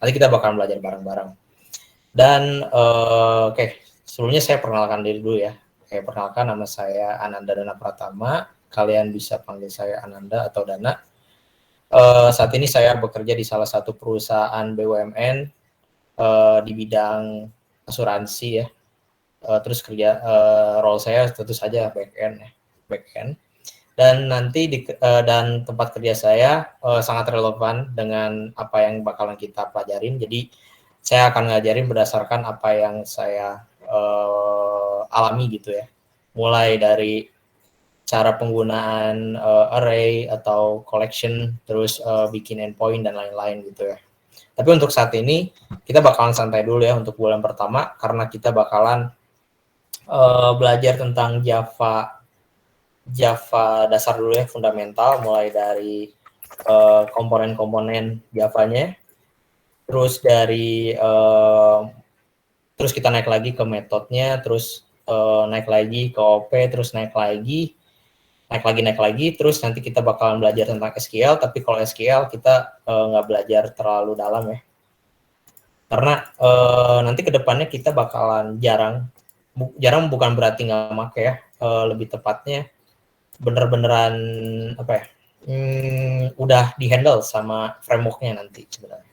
Nanti kita bakal belajar bareng-bareng. Dan sebelumnya saya perkenalkan diri dulu ya. Perkenalkan, nama saya Ananda Dana Pratama. Kalian bisa panggil saya Ananda atau Dana. Saat ini saya bekerja di salah satu perusahaan BUMN di bidang asuransi ya. Terus role saya tentu saja back-end. Dan nanti dan tempat kerja saya sangat relevan dengan apa yang bakalan kita pelajarin. Jadi saya akan ngajarin berdasarkan apa yang saya alami gitu ya. Mulai dari cara penggunaan array atau collection, terus bikin endpoint dan lain-lain gitu ya. Tapi untuk saat ini kita bakalan santai dulu ya untuk bulan pertama, karena kita bakalan belajar tentang Java dasar dulu ya, fundamental, mulai dari komponen-komponen Java-nya, terus terus kita naik lagi ke metodenya, terus naik lagi ke OP, terus naik lagi, terus nanti kita bakalan belajar tentang SQL. Tapi kalau SQL kita nggak belajar terlalu dalam ya, karena nanti kedepannya kita bakalan jarang bukan berarti nggak make ya, lebih tepatnya bener-beneran apa ya, udah dihandle sama frameworknya nanti sebenarnya.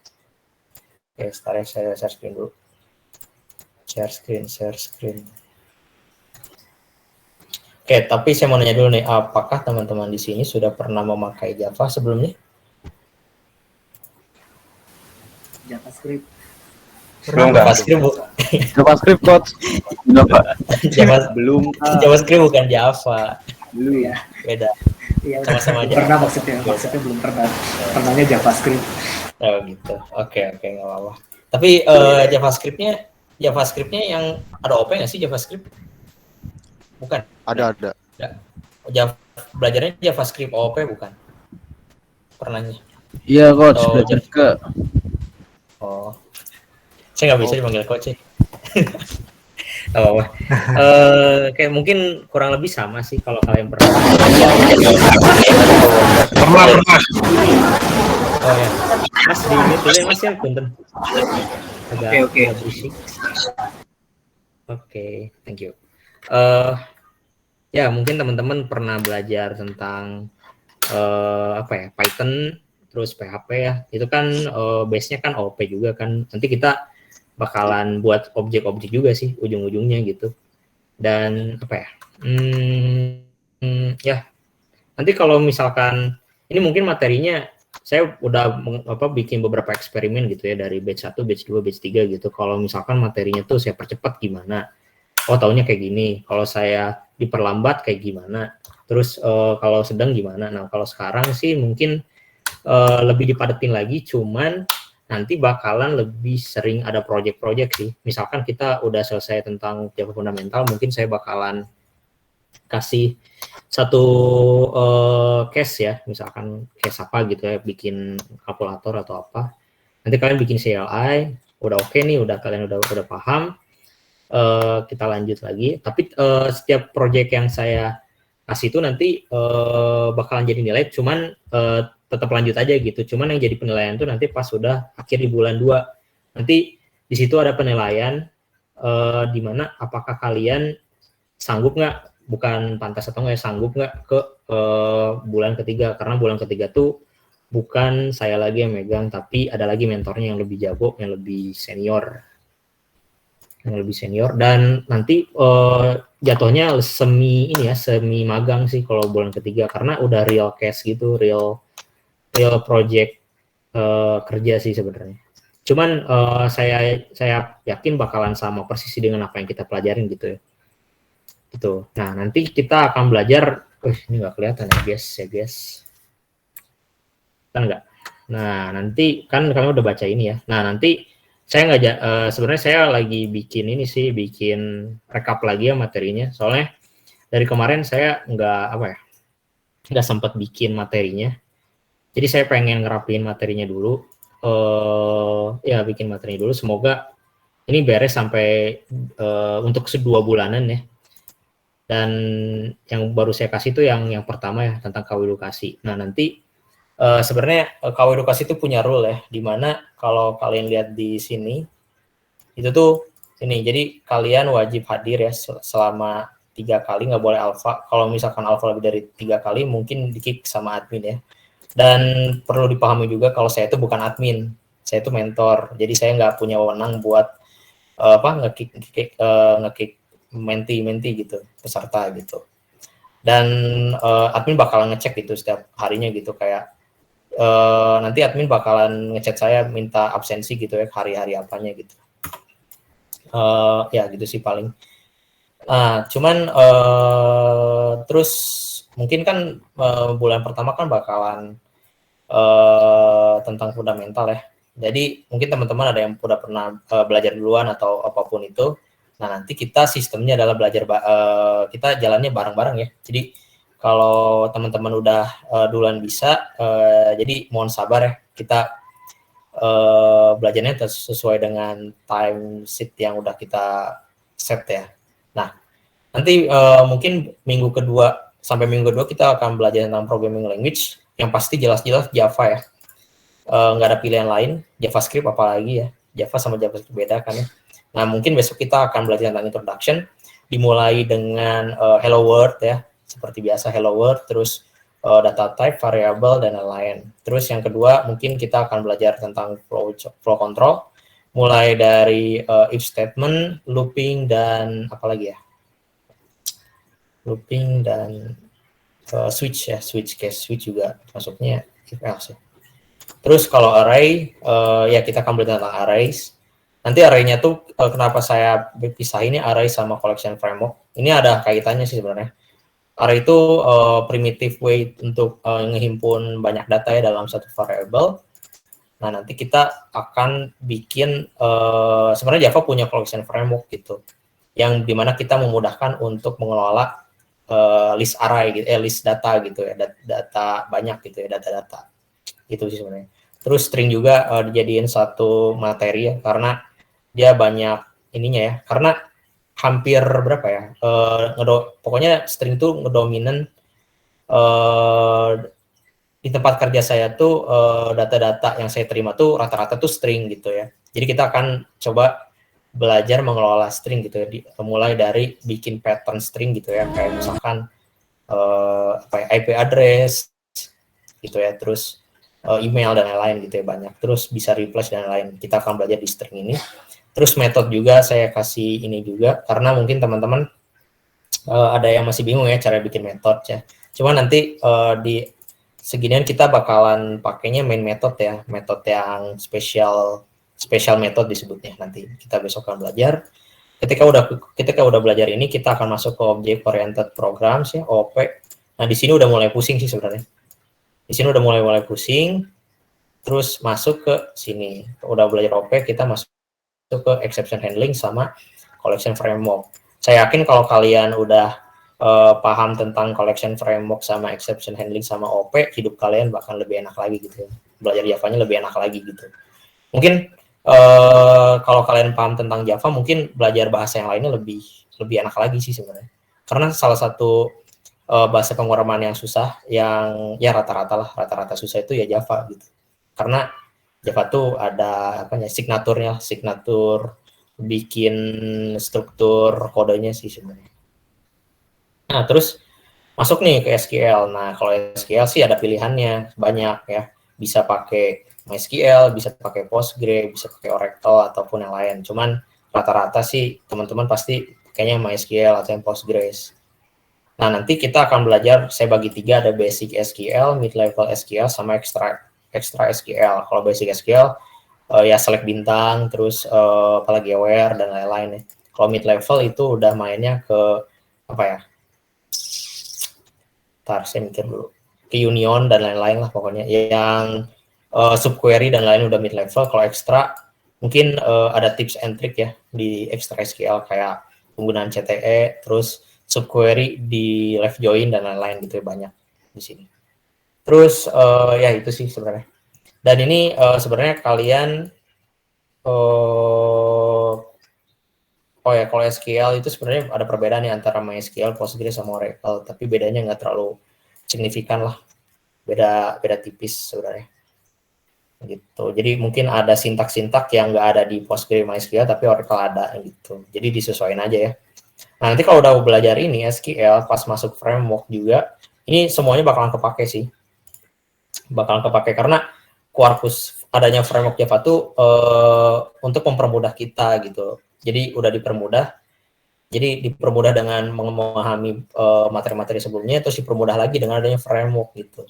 Oke, sekarang saya share screen dulu. Share screen. Oke, tapi saya mau nanya dulu nih, apakah teman-teman di sini sudah pernah memakai Java sebelumnya? JavaScript. JavaScript coach. Belum. JavaScript bukan Java. Belum ya. Beda. Iya, sama-sama Java. Pernah maksudnya belum pernah. Pernahnya JavaScript. Oh gitu. Oke, nggak apa-apa. Tapi JavaScript-nya yang ada OP nggak sih JavaScript? Bukan. Ada. Belajarnya JavaScript OP bukan? Pernahnya? Iya coach, belajar ke. Oh, saya nggak bisa dipanggil coach sih. Oh, kayak mungkin kurang lebih sama sih kalau kalian pernah. Pernah. Oh ya, Mas di mute dulu ya Mas ya, punten. Oke. Oke, thank you. Ya mungkin teman-teman pernah belajar tentang Python, terus PHP ya. Itu kan base-nya kan OP juga kan. Nanti kita bakalan buat objek-objek juga sih ujung-ujungnya gitu. Dan ya nanti kalau misalkan ini mungkin materinya saya udah bikin beberapa eksperimen gitu ya, dari batch 1, batch 2, batch 3 gitu. Kalau misalkan materinya tuh saya percepat gimana, taunya kayak gini. Kalau saya diperlambat kayak gimana, terus kalau sedang gimana. Nah kalau sekarang sih mungkin lebih dipadetin lagi, cuman nanti bakalan lebih sering ada project-project sih. Misalkan kita udah selesai tentang Java fundamental, mungkin saya bakalan kasih satu case ya, misalkan case apa gitu ya, bikin kalkulator atau apa. Nanti kalian bikin CLI, udah oke nih, kalian udah paham, kita lanjut lagi. Tapi setiap project yang saya kasih itu nanti bakalan jadi nilai, cuman tetap lanjut aja gitu. Cuman yang jadi penilaian tuh nanti pas sudah akhir di bulan 2. Nanti di situ ada penilaian di mana apakah kalian sanggup nggak, bukan pantas atau nggak, sanggup nggak ke bulan ketiga. Karena bulan ketiga tuh bukan saya lagi yang megang, tapi ada lagi mentornya yang lebih jago, yang lebih senior. Dan nanti jatuhnya semi magang sih kalau bulan ketiga, karena udah real case gitu, real project kerja sih sebenarnya. Cuman saya yakin bakalan sama persis dengan apa yang kita pelajarin gitu ya. Gitu. Nah nanti kita akan belajar, ini nggak kelihatan ya guys, kan nggak. Nah nanti kan kalian udah baca ini ya. Nah nanti saya nggak sebenarnya saya lagi bikin rekap lagi ya materinya, soalnya dari kemarin saya nggak sempat bikin materinya. Jadi saya pengen ngerapin materinya dulu, bikin materinya dulu. Semoga ini beres sampai untuk 2 bulanan ya. Dan yang baru saya kasih itu yang pertama ya, tentang kawilukasi. Nah nanti sebenarnya KW Edukasi itu punya rule ya, di mana kalau kalian lihat di sini itu tuh ini, jadi kalian wajib hadir ya selama 3 kali, nggak boleh alpha. Kalau misalkan alpha lebih dari 3 kali mungkin di kick sama admin ya. Dan perlu dipahami juga kalau saya itu bukan admin, saya itu mentor, jadi saya nggak punya wewenang buat ngekick menti gitu, peserta gitu. Dan admin bakalan ngecek gitu setiap harinya gitu, kayak nanti admin bakalan ngechat saya minta absensi gitu ya, hari-hari apanya gitu. Ya gitu sih paling. Nah, cuman terus mungkin kan bulan pertama kan bakalan tentang fundamental ya. Jadi mungkin teman-teman ada yang udah pernah belajar duluan atau apapun itu. Nah, nanti kita sistemnya adalah belajar kita jalannya bareng-bareng ya. Jadi kalau teman-teman udah duluan bisa, jadi mohon sabar ya. Kita belajarnya sesuai dengan time sheet yang udah kita set ya. Nah, nanti mungkin minggu kedua sampai minggu kedua kita akan belajar tentang programming language, yang pasti jelas-jelas Java ya. Nggak ada pilihan lain, JavaScript apalagi ya. Java sama JavaScript beda kan ya. Nah, mungkin besok kita akan belajar tentang introduction, dimulai dengan hello world ya, seperti biasa hello world, terus data type, variable, dan lain-lain. Terus yang kedua, mungkin kita akan belajar tentang flow control, mulai dari if statement, looping, dan apa lagi ya? Looping dan switch ya, switch case, switch juga masuknya if else ya. Terus kalau array, ya kita akan belajar tentang arrays. Nanti array-nya tuh kenapa saya pisah ini array sama collection framework. Ini ada kaitannya sih sebenarnya. Array itu primitive way untuk ngehimpun banyak data ya dalam satu variable. Nah, nanti kita akan bikin, sebenarnya Java punya collection framework gitu, yang dimana kita memudahkan untuk mengelola list array gitu, list data gitu ya, data banyak gitu ya, data-data. Itu sih sebenarnya. Terus string juga dijadiin satu materi ya, karena dia banyak ininya ya, karena hampir berapa ya, pokoknya string itu ngedominan di tempat kerja saya tuh, data-data yang saya terima tuh rata-rata tuh string gitu ya. Jadi kita akan coba belajar mengelola string gitu ya, mulai dari bikin pattern string gitu ya, kayak misalkan IP address gitu ya, terus email dan lain-lain gitu ya, banyak. Terus bisa replace dan lain-lain. Kita akan belajar di string ini. Terus metode juga saya kasih ini juga, karena mungkin teman-teman ada yang masih bingung ya cara bikin metode ya. Cuma nanti di seginian kita bakalan pakainya main method ya, metode yang special method disebutnya. Nanti kita besok akan belajar. Ketika udah belajar ini, kita akan masuk ke object oriented programs ya, OOP. Nah, di sini udah mulai pusing sih sebenarnya. Di sini udah mulai pusing. Terus masuk ke sini. Udah belajar OOP, kita masuk ke exception handling sama collection framework. Saya yakin kalau kalian udah paham tentang collection framework sama exception handling sama OOP, hidup kalian bahkan lebih enak lagi gitu ya. Belajar Java-nya lebih enak lagi gitu. Mungkin kalau kalian paham tentang Java, mungkin belajar bahasa yang lainnya lebih enak lagi sih sebenarnya. Karena salah satu bahasa pemrograman yang susah, yang ya rata-rata susah itu ya Java gitu. Karena Java tuh ada signatur bikin struktur kodenya sih sebenarnya. Nah, terus masuk nih ke SQL. Nah, kalau SQL sih ada pilihannya banyak ya. Bisa pakai MySQL, bisa pakai Postgre, bisa pakai Oracle ataupun yang lain. Cuman rata-rata sih teman-teman pasti kayaknya MySQL atau yang Postgres. Nah, nanti kita akan belajar, saya bagi 3, ada basic SQL, mid-level SQL, sama extra SQL. Kalau basic SQL, ya select bintang, terus apalagi aware, dan lain-lain ya. Kalau mid-level itu udah mainnya ke, apa ya, saya mikir dulu, ke union dan lain-lain lah pokoknya. Yang subquery dan lain udah mid-level. Kalau extra, mungkin ada tips and trick ya di extra SQL, kayak penggunaan CTE, terus subquery di left join dan lain-lain gitu ya, banyak di sini. Terus ya itu sih sebenarnya. Dan ini sebenarnya kalian kalau SQL itu sebenarnya ada perbedaan nih antara MySQL, Postgres sama Oracle, tapi bedanya nggak terlalu signifikan lah beda tipis sebenarnya. Gitu. Jadi mungkin ada sintak-sintak yang nggak ada di PostgreSQL tapi Oracle ada gitu. Jadi disesuaikan aja ya. Nah, nanti kalau udah belajar ini SQL pas masuk framework juga, ini semuanya bakalan kepake sih. Bakalan kepake karena Quarkus adanya framework Java tuh untuk mempermudah kita gitu. Jadi udah dipermudah. Jadi dipermudah dengan memahami materi-materi sebelumnya, terus dipermudah lagi dengan adanya framework gitu.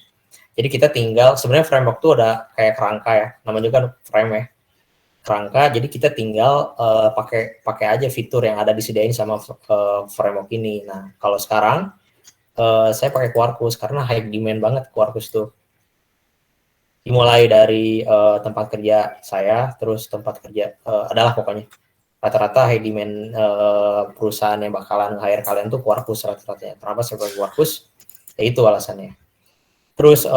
Jadi kita tinggal, sebenarnya framework tuh ada kayak kerangka ya, namanya juga kan frame ya, kerangka. Jadi kita tinggal pakai aja fitur yang ada disediain sama framework ini. Nah, kalau sekarang saya pakai Quarkus karena high demand banget Quarkus tuh. Dimulai dari tempat kerja saya, terus tempat kerja adalah pokoknya rata-rata high demand perusahaan yang bakalan hire kalian tuh Quarkus rata-ratanya. Kenapa saya pakai Quarkus? Ya itu alasannya. Terus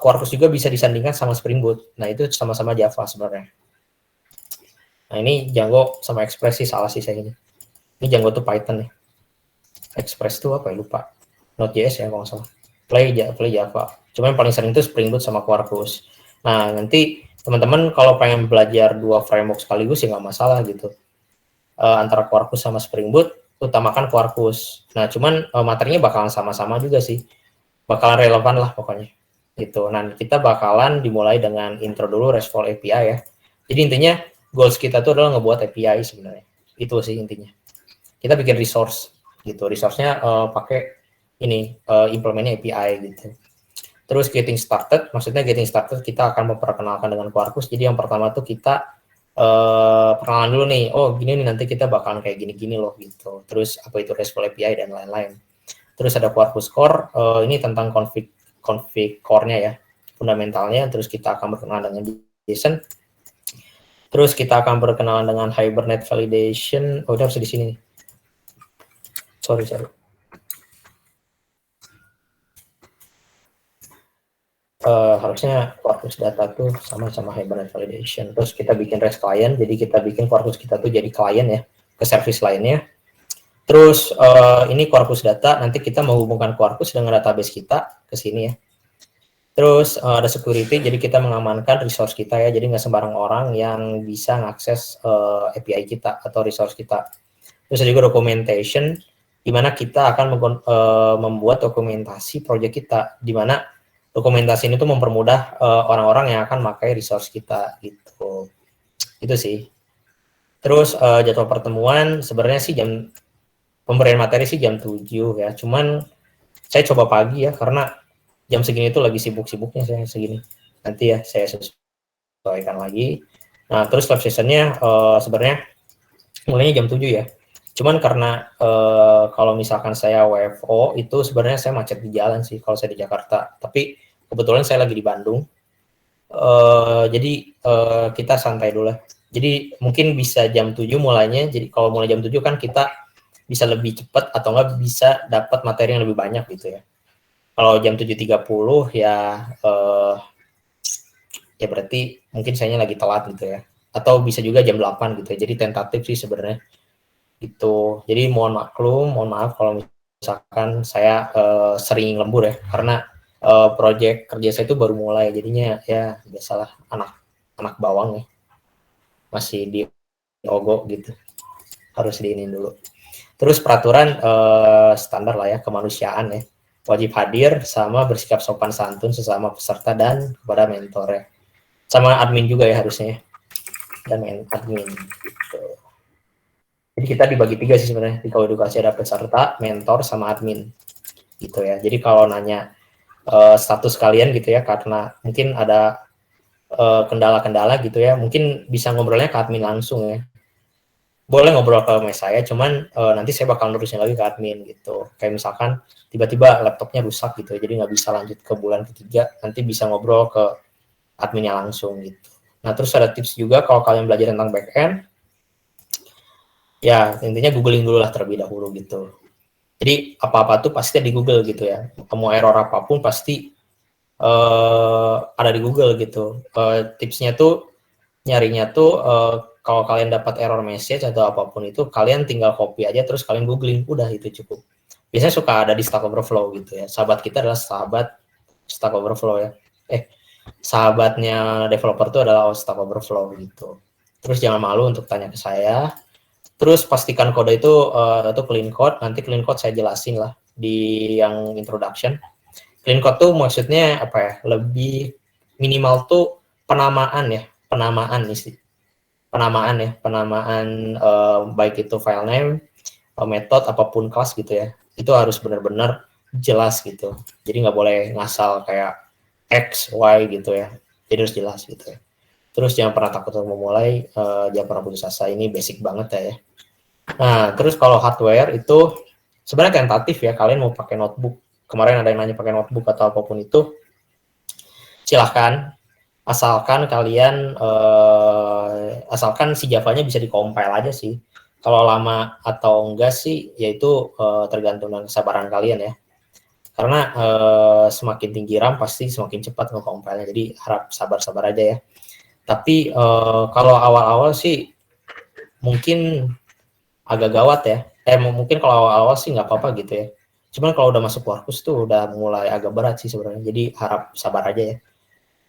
Quarkus juga bisa disandingkan sama Spring Boot. Nah itu sama-sama Java sebenarnya. Nah ini Django sama Express sih salah sih saya ini. Ini Django tuh Python ya. Express tuh apa ya lupa. Node.js ya kalau nggak salah. Play Java. Cuma yang paling sering itu Spring Boot sama Quarkus. Nah nanti teman-teman kalau pengen belajar dua framework sekaligus ya nggak masalah gitu. Antara Quarkus sama Spring Boot, utamakan Quarkus. Nah, cuman materinya bakalan sama-sama juga sih. Bakalan relevan lah pokoknya. Gitu. Nah, kita bakalan dimulai dengan intro dulu RESTful API ya. Jadi intinya goals kita tuh adalah ngebuat API sebenarnya. Itu sih intinya. Kita bikin resource gitu. Resource-nya pakai ini implementnya API gitu. Terus getting started, maksudnya getting started kita akan memperkenalkan dengan Quarkus. Jadi yang pertama tuh kita perkenalan dulu nih, oh gini nih nanti kita bakalan kayak gini-gini loh gitu. Terus apa itu RESTful API dan lain-lain. Terus ada Quarkus Core, ini tentang config core-nya ya, fundamentalnya. Terus kita akan berkenalan dengan JSON. Terus kita akan berkenalan dengan Hibernate Validation. Oh, udah harus di sini. Sorry. Harusnya Quarkus data tuh sama Hibernate Validation. Terus kita bikin REST client, jadi kita bikin Quarkus kita tuh jadi client ya, ke service lainnya. Terus ini Quarkus data, nanti kita menghubungkan Quarkus dengan database kita ke sini ya. Terus ada security, jadi kita mengamankan resource kita ya, jadi nggak sembarang orang yang bisa mengakses API kita atau resource kita. Terus ada juga documentation, di mana kita akan membuat dokumentasi project kita, di mana dokumentasi ini tuh mempermudah orang-orang yang akan pakai resource kita gitu. Itu sih. Terus jadwal pertemuan sebenarnya sih pemberian materi sih jam 7 ya. Cuman saya coba pagi ya karena jam segini tuh lagi sibuk-sibuknya saya segini. Nanti ya saya sesuaikan lagi. Nah, terus live sessionnya sebenarnya mulainya jam 7 ya. Cuman karena kalau misalkan saya WFO itu sebenarnya saya macet di jalan sih kalau saya di Jakarta. Tapi kebetulan saya lagi di Bandung. Jadi kita santai dulu lah. Jadi mungkin bisa jam 7 mulainya. Jadi kalau mulai jam 7 kan kita bisa lebih cepat atau enggak bisa dapat materi yang lebih banyak gitu ya. Kalau jam 7.30 ya ya berarti mungkin saya lagi telat gitu ya. Atau bisa juga jam 8 gitu ya. Jadi tentatif sih sebenarnya. Gitu. Jadi mohon maaf kalau misalkan saya sering lembur ya, karena proyek kerja saya itu baru mulai, jadinya ya biasalah anak bawang ya, masih di ogok gitu, harus diinin dulu. Terus peraturan standar lah ya, kemanusiaan ya, wajib hadir sama bersikap sopan santun sesama peserta dan kepada mentor ya, sama admin juga ya harusnya, dan admin gitu. Jadi kita dibagi 3 sih sebenarnya, di Koedukasi ada peserta, mentor, sama admin gitu ya. Jadi kalau nanya status kalian gitu ya, karena mungkin ada kendala-kendala gitu ya, mungkin bisa ngobrolnya ke admin langsung ya. Boleh ngobrol ke mes saya, cuman nanti saya bakal nerusin lagi ke admin gitu. Kayak misalkan tiba-tiba laptopnya rusak gitu, jadi nggak bisa lanjut ke bulan ketiga, nanti bisa ngobrol ke adminnya langsung gitu. Nah terus ada tips juga kalau kalian belajar tentang back-end, ya intinya googling dulu lah terlebih dahulu gitu. Jadi apa-apa tuh pasti di Google gitu ya. Mau error apapun pasti ada di Google gitu. Tipsnya tuh nyarinya tuh kalau kalian dapat error message atau apapun itu, kalian tinggal copy aja terus kalian googling, udah itu cukup. Biasanya suka ada di Stack Overflow gitu ya. Sahabat kita adalah sahabat Stack Overflow ya. Sahabatnya developer itu adalah Stack Overflow gitu. Terus jangan malu untuk tanya ke saya. Terus pastikan kode itu clean code. Nanti clean code saya jelasin lah di yang introduction. Clean code tuh maksudnya apa ya? Lebih minimal tuh penamaan baik itu file name, method apapun kelas gitu ya. Itu harus benar-benar jelas gitu. Jadi nggak boleh ngasal kayak X, Y gitu ya. Jadi harus jelas gitu ya. Terus jangan pernah takut untuk memulai, jangan pernah putus asa. Ini basic banget ya. Nah, terus kalau hardware itu sebenarnya tentatif ya. Kalian mau pakai notebook. Kemarin ada yang nanya pakai notebook atau apapun itu. Silahkan. Asalkan kalian, asalkan si Java-nya bisa di-compile aja sih. Kalau lama atau enggak sih, yaitu tergantung dengan kesabaran kalian ya. Karena semakin tinggi RAM pasti semakin cepat nge-compile-nya. Jadi harap sabar-sabar aja ya. Tapi kalau awal-awal sih mungkin agak gawat ya. Mungkin kalau awal-awal sih nggak apa-apa gitu ya. Cuman kalau udah masuk Quarkus tuh udah mulai agak berat sih sebenarnya. Jadi harap sabar aja ya.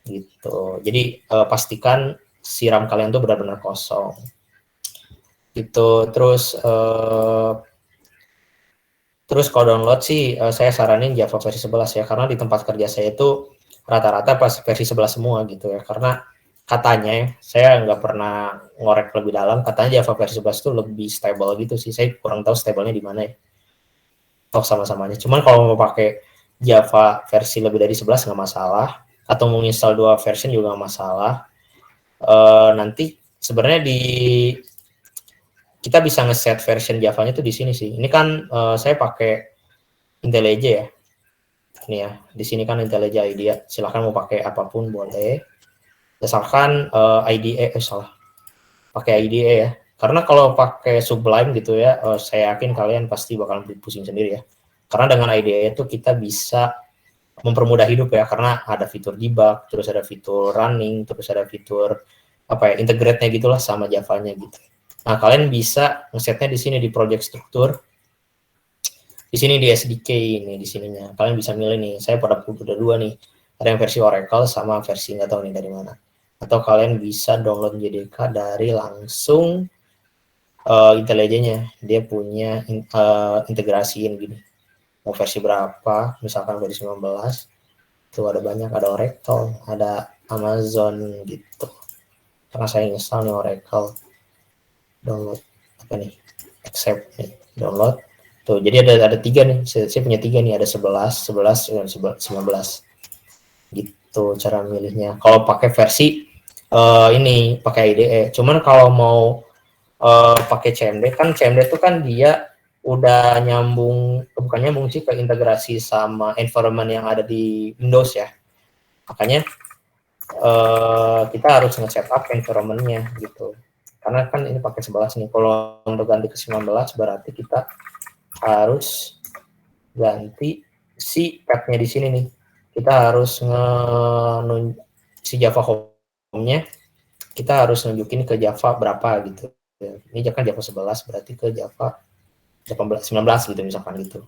Gitu. Jadi pastikan si RAM kalian tuh benar-benar kosong. Gitu. Terus kalau download sih saya saranin Java versi 11 ya, karena di tempat kerja saya itu rata-rata pas versi 11 semua gitu ya. Karena katanya ya, saya nggak pernah ngorek lebih dalam, katanya Java versi 11 itu lebih stable gitu sih. Saya kurang tahu stabilnya di mana ya. Toh sama-samanya. Cuman kalau mau pakai Java versi lebih dari 11 nggak masalah, atau mau install 2 version juga nggak masalah. Nanti sebenarnya kita bisa ngeset version Java-nya tuh di sini sih. Ini kan saya pakai IntelliJ ya. Ini ya, di sini kan IntelliJ IDEA. Silahkan mau pakai apapun boleh. Asalkan pakai IDE ya. Karena kalau pakai Sublime gitu ya, saya yakin kalian pasti bakalan pusing sendiri ya. Karena dengan IDE itu kita bisa mempermudah hidup ya, karena ada fitur debug, terus ada fitur running, terus ada fitur integrate-nya gitulah sama Java-nya gitu. Nah, kalian bisa ngesetnya di sini di project structure. Di sini di SDK ini di sininya. Kalian bisa milih nih. Saya pada udah 2 nih. Ada yang versi Oracle sama versi nggak tahu nih dari mana. Atau kalian bisa download JDK dari langsung IntelliJ-nya. Dia punya integrasiin gini. Mau versi berapa? Misalkan versi 19. Itu ada banyak, ada Oracle, ada Amazon gitu. Karena saya install nih Oracle. Download accept nih, download tuh. Jadi ada 3 nih, saya punya 3 nih, ada 11 dan 19 gitu cara milihnya. Kalau pakai versi ini pakai IDE. Cuman kalau mau pakai CMD kan, CMD itu kan dia udah bukan nyambung sih, ke integrasi sama environment yang ada di Windows ya. Makanya kita harus nge-setup environment-nya gitu. Karena kan ini pakai 11 nih. Kalau untuk ganti ke 19 berarti kita harus ganti si tab-nya di sini nih. Kita harus si Java home-nya kita harus nunjukin ke Java berapa gitu. Ini kan Java 11 berarti ke Java 19 gitu misalkan gitu.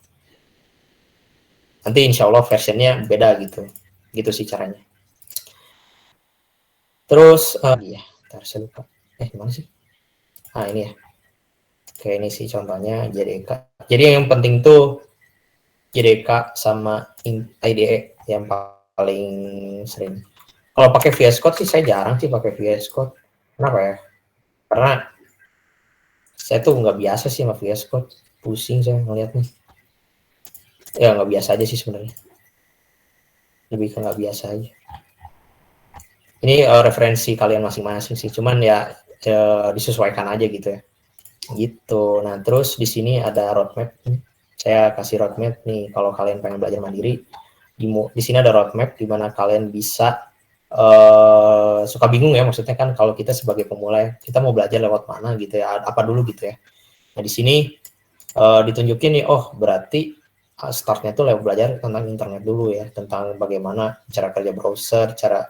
Nanti insya Allah versionnya beda gitu. Gitu sih caranya. Terus saya lupa. Gimana sih? Nah, ini ya. Oke, ini sih contohnya JDK. Jadi yang penting tuh JDK sama IDE yang paling sering. Kalau pakai VS Code sih saya jarang sih pakai VS Code. Kenapa ya? Karena saya tuh nggak biasa sih sama VS Code. Pusing saya ngeliatnya. Ya nggak biasa aja sih sebenarnya. Lebih ke nggak biasa aja. Ini referensi kalian masing-masing sih. Cuman ya disesuaikan aja gitu ya. Gitu. Nah, terus di sini ada roadmap. Saya kasih roadmap nih kalau kalian pengen belajar mandiri. Di sini ada roadmap di mana kalian bisa suka bingung ya, maksudnya kan kalau kita sebagai pemula kita mau belajar lewat mana gitu ya, apa dulu gitu ya. Nah, di sini ditunjukin nih, oh berarti startnya tuh lewat belajar tentang internet dulu ya, tentang bagaimana cara kerja browser, cara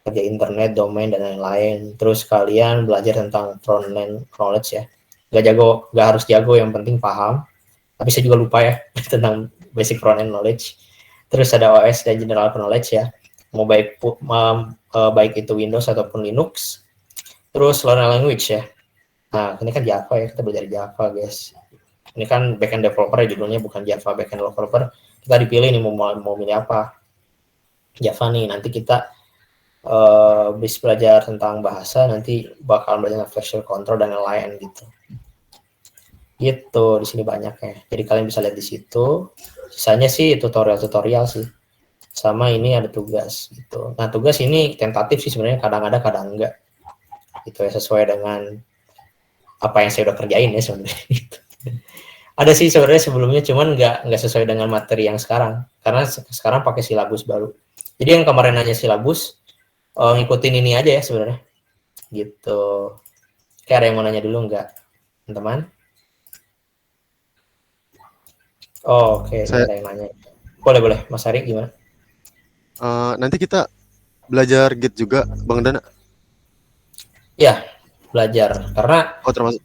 kerja internet, domain, dan lain-lain. Terus kalian belajar tentang front-end knowledge ya. Nggak harus jago, yang penting paham. Tapi saya juga lupa ya tentang basic front-end knowledge. Terus ada OS dan general knowledge ya, mau baik itu Windows ataupun Linux. Terus learning language ya. Nah, ini kan Java ya, kita belajar Java guys. Ini kan backend developer ya judulnya, bukan Java backend developer. Kita dipilih nih mau milih apa. Java nih, nanti kita bisa belajar tentang bahasa, nanti bakal belajar version control dan lain-lain gitu. Gitu, di sini banyak ya. Jadi kalian bisa lihat di situ. Sisanya sih tutorial sih. Sama ini ada tugas gitu. Nah, tugas ini tentatif sih sebenarnya, kadang ada kadang enggak. Gitu ya, sesuai dengan apa yang saya udah kerjain ya sebenarnya. Gitu. Ada sih sebenarnya sebelumnya, cuman nggak sesuai dengan materi yang sekarang. Karena sekarang pakai silabus baru. Jadi yang kemarin nanya silabus, ngikutin ini aja ya sebenarnya. Gitu. Kayak ada yang mau nanya dulu nggak, teman-teman? Oh, oke, ada yang nanya. Boleh, Mas Ari gimana? Nanti kita belajar Git juga, Bang Dana? Ya, belajar. Karena termasuk.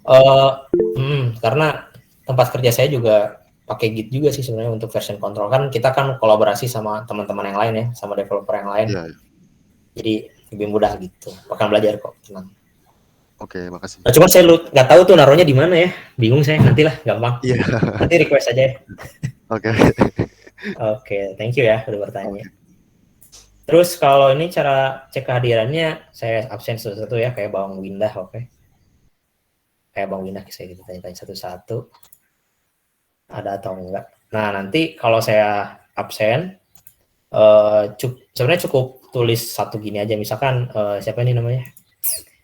Karena tempat kerja saya juga pakai Git juga sih sebenarnya untuk version control. Kan kita kan kolaborasi sama teman-teman yang lain ya, sama developer yang lain. Iya. Jadi lebih mudah gitu. Akan belajar kok, tenang. Oke, makasih. Nah, cuma saya nggak tahu tuh naruhnya di mana ya. Bingung saya, nantilah, gampang. Iya. Nanti request aja ya. Oke. Oke, thank you ya udah bertanya. Terus kalau ini cara cek kehadirannya, saya absen satu-satu ya, kayak Bang Windah, oke. Kayak Bang Windah, saya gitu tanya-tanya satu-satu. Ada atau enggak. Nah, nanti kalau saya absen, sebenarnya cukup tulis satu gini aja. Misalkan, siapa ini namanya?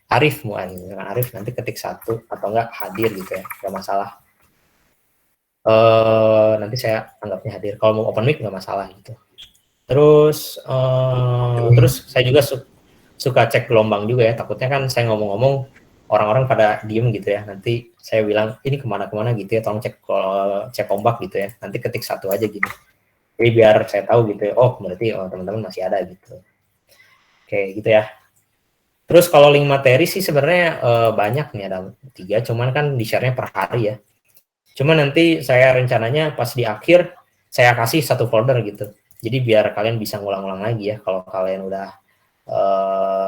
Arif, misalkan Arif, nanti ketik satu, atau enggak hadir gitu ya, nggak masalah. Nanti saya anggapnya hadir. Kalau mau open mic nggak masalah gitu. Terus saya juga suka cek gelombang juga ya. Takutnya kan saya ngomong-ngomong orang-orang pada diem gitu ya. Nanti saya bilang ini kemana-kemana gitu ya. Tolong cek ombak gitu ya. Nanti ketik satu aja gitu. Jadi biar saya tahu gitu ya. Oh berarti teman-teman masih ada gitu. Oke gitu ya. Terus kalau link materi sih sebenarnya banyak nih, ada 3. Cuman kan di share-nya per hari ya. Cuman nanti saya rencananya pas di akhir saya kasih satu folder gitu. Jadi biar kalian bisa ngulang-ulang lagi ya kalau kalian udah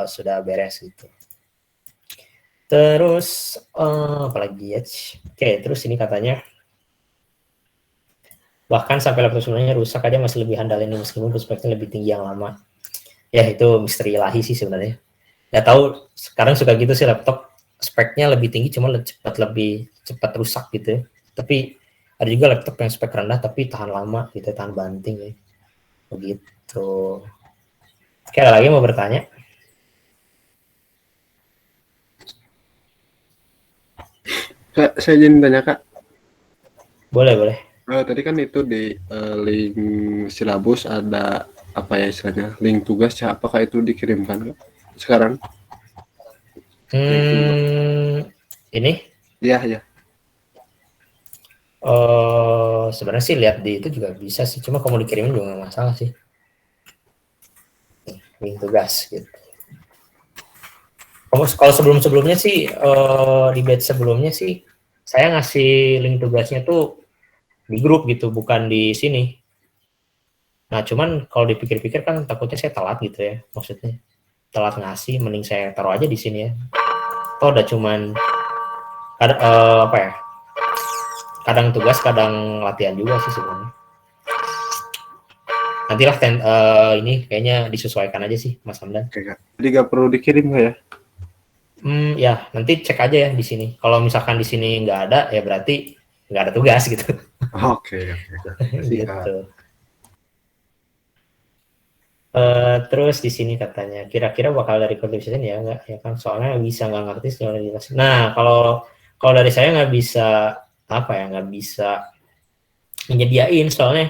sudah beres gitu. Terus apalagi ya? Oke, terus ini katanya bahkan sampai laptop sebenarnya rusak aja masih lebih handal ini meskipun speknya lebih tinggi yang lama. Ya itu misteri ilahi sih sebenarnya. Nggak tahu sekarang suka gitu sih, laptop speknya lebih tinggi cuma lebih cepat rusak gitu ya. Tapi ada juga laptop yang spek rendah tapi tahan lama gitu, tahan banting ya. Begitu. Oke, ada lagi mau bertanya? Kak, saya ingin tanya Kak. Boleh. Tadi kan itu di link silabus ada apa ya istilahnya, link tugas ya, apakah itu dikirimkan Kak sekarang? Ini? Iya. Sebenarnya sih lihat di itu juga bisa sih, cuma kalau mau dikirimin juga nggak masalah sih. Link tugas gitu. Kalau sebelumnya sih di batch sebelumnya sih saya ngasih link tugasnya tuh di grup gitu, bukan di sini. Nah cuman kalau dipikir-pikir kan takutnya saya telat gitu ya, maksudnya telat ngasih, mending saya taruh aja di sini ya. Toh udah cuman apa ya? Kadang tugas, kadang latihan juga sih sebenarnya. Nantilah ini kayaknya disesuaikan aja sih, Mas Hamdan. Oke, Kak. Jadi nggak perlu dikirim nggak ya? Ya, nanti cek aja ya di sini. Kalau misalkan di sini nggak ada, ya berarti nggak ada tugas gitu. Oke. Gitu. Terus di sini katanya, kira-kira bakal dari contribution ya nggak? Ya kan soalnya bisa nggak ngerti secara jelas. Nah, kalau dari saya nggak bisa nggak bisa menyediain, soalnya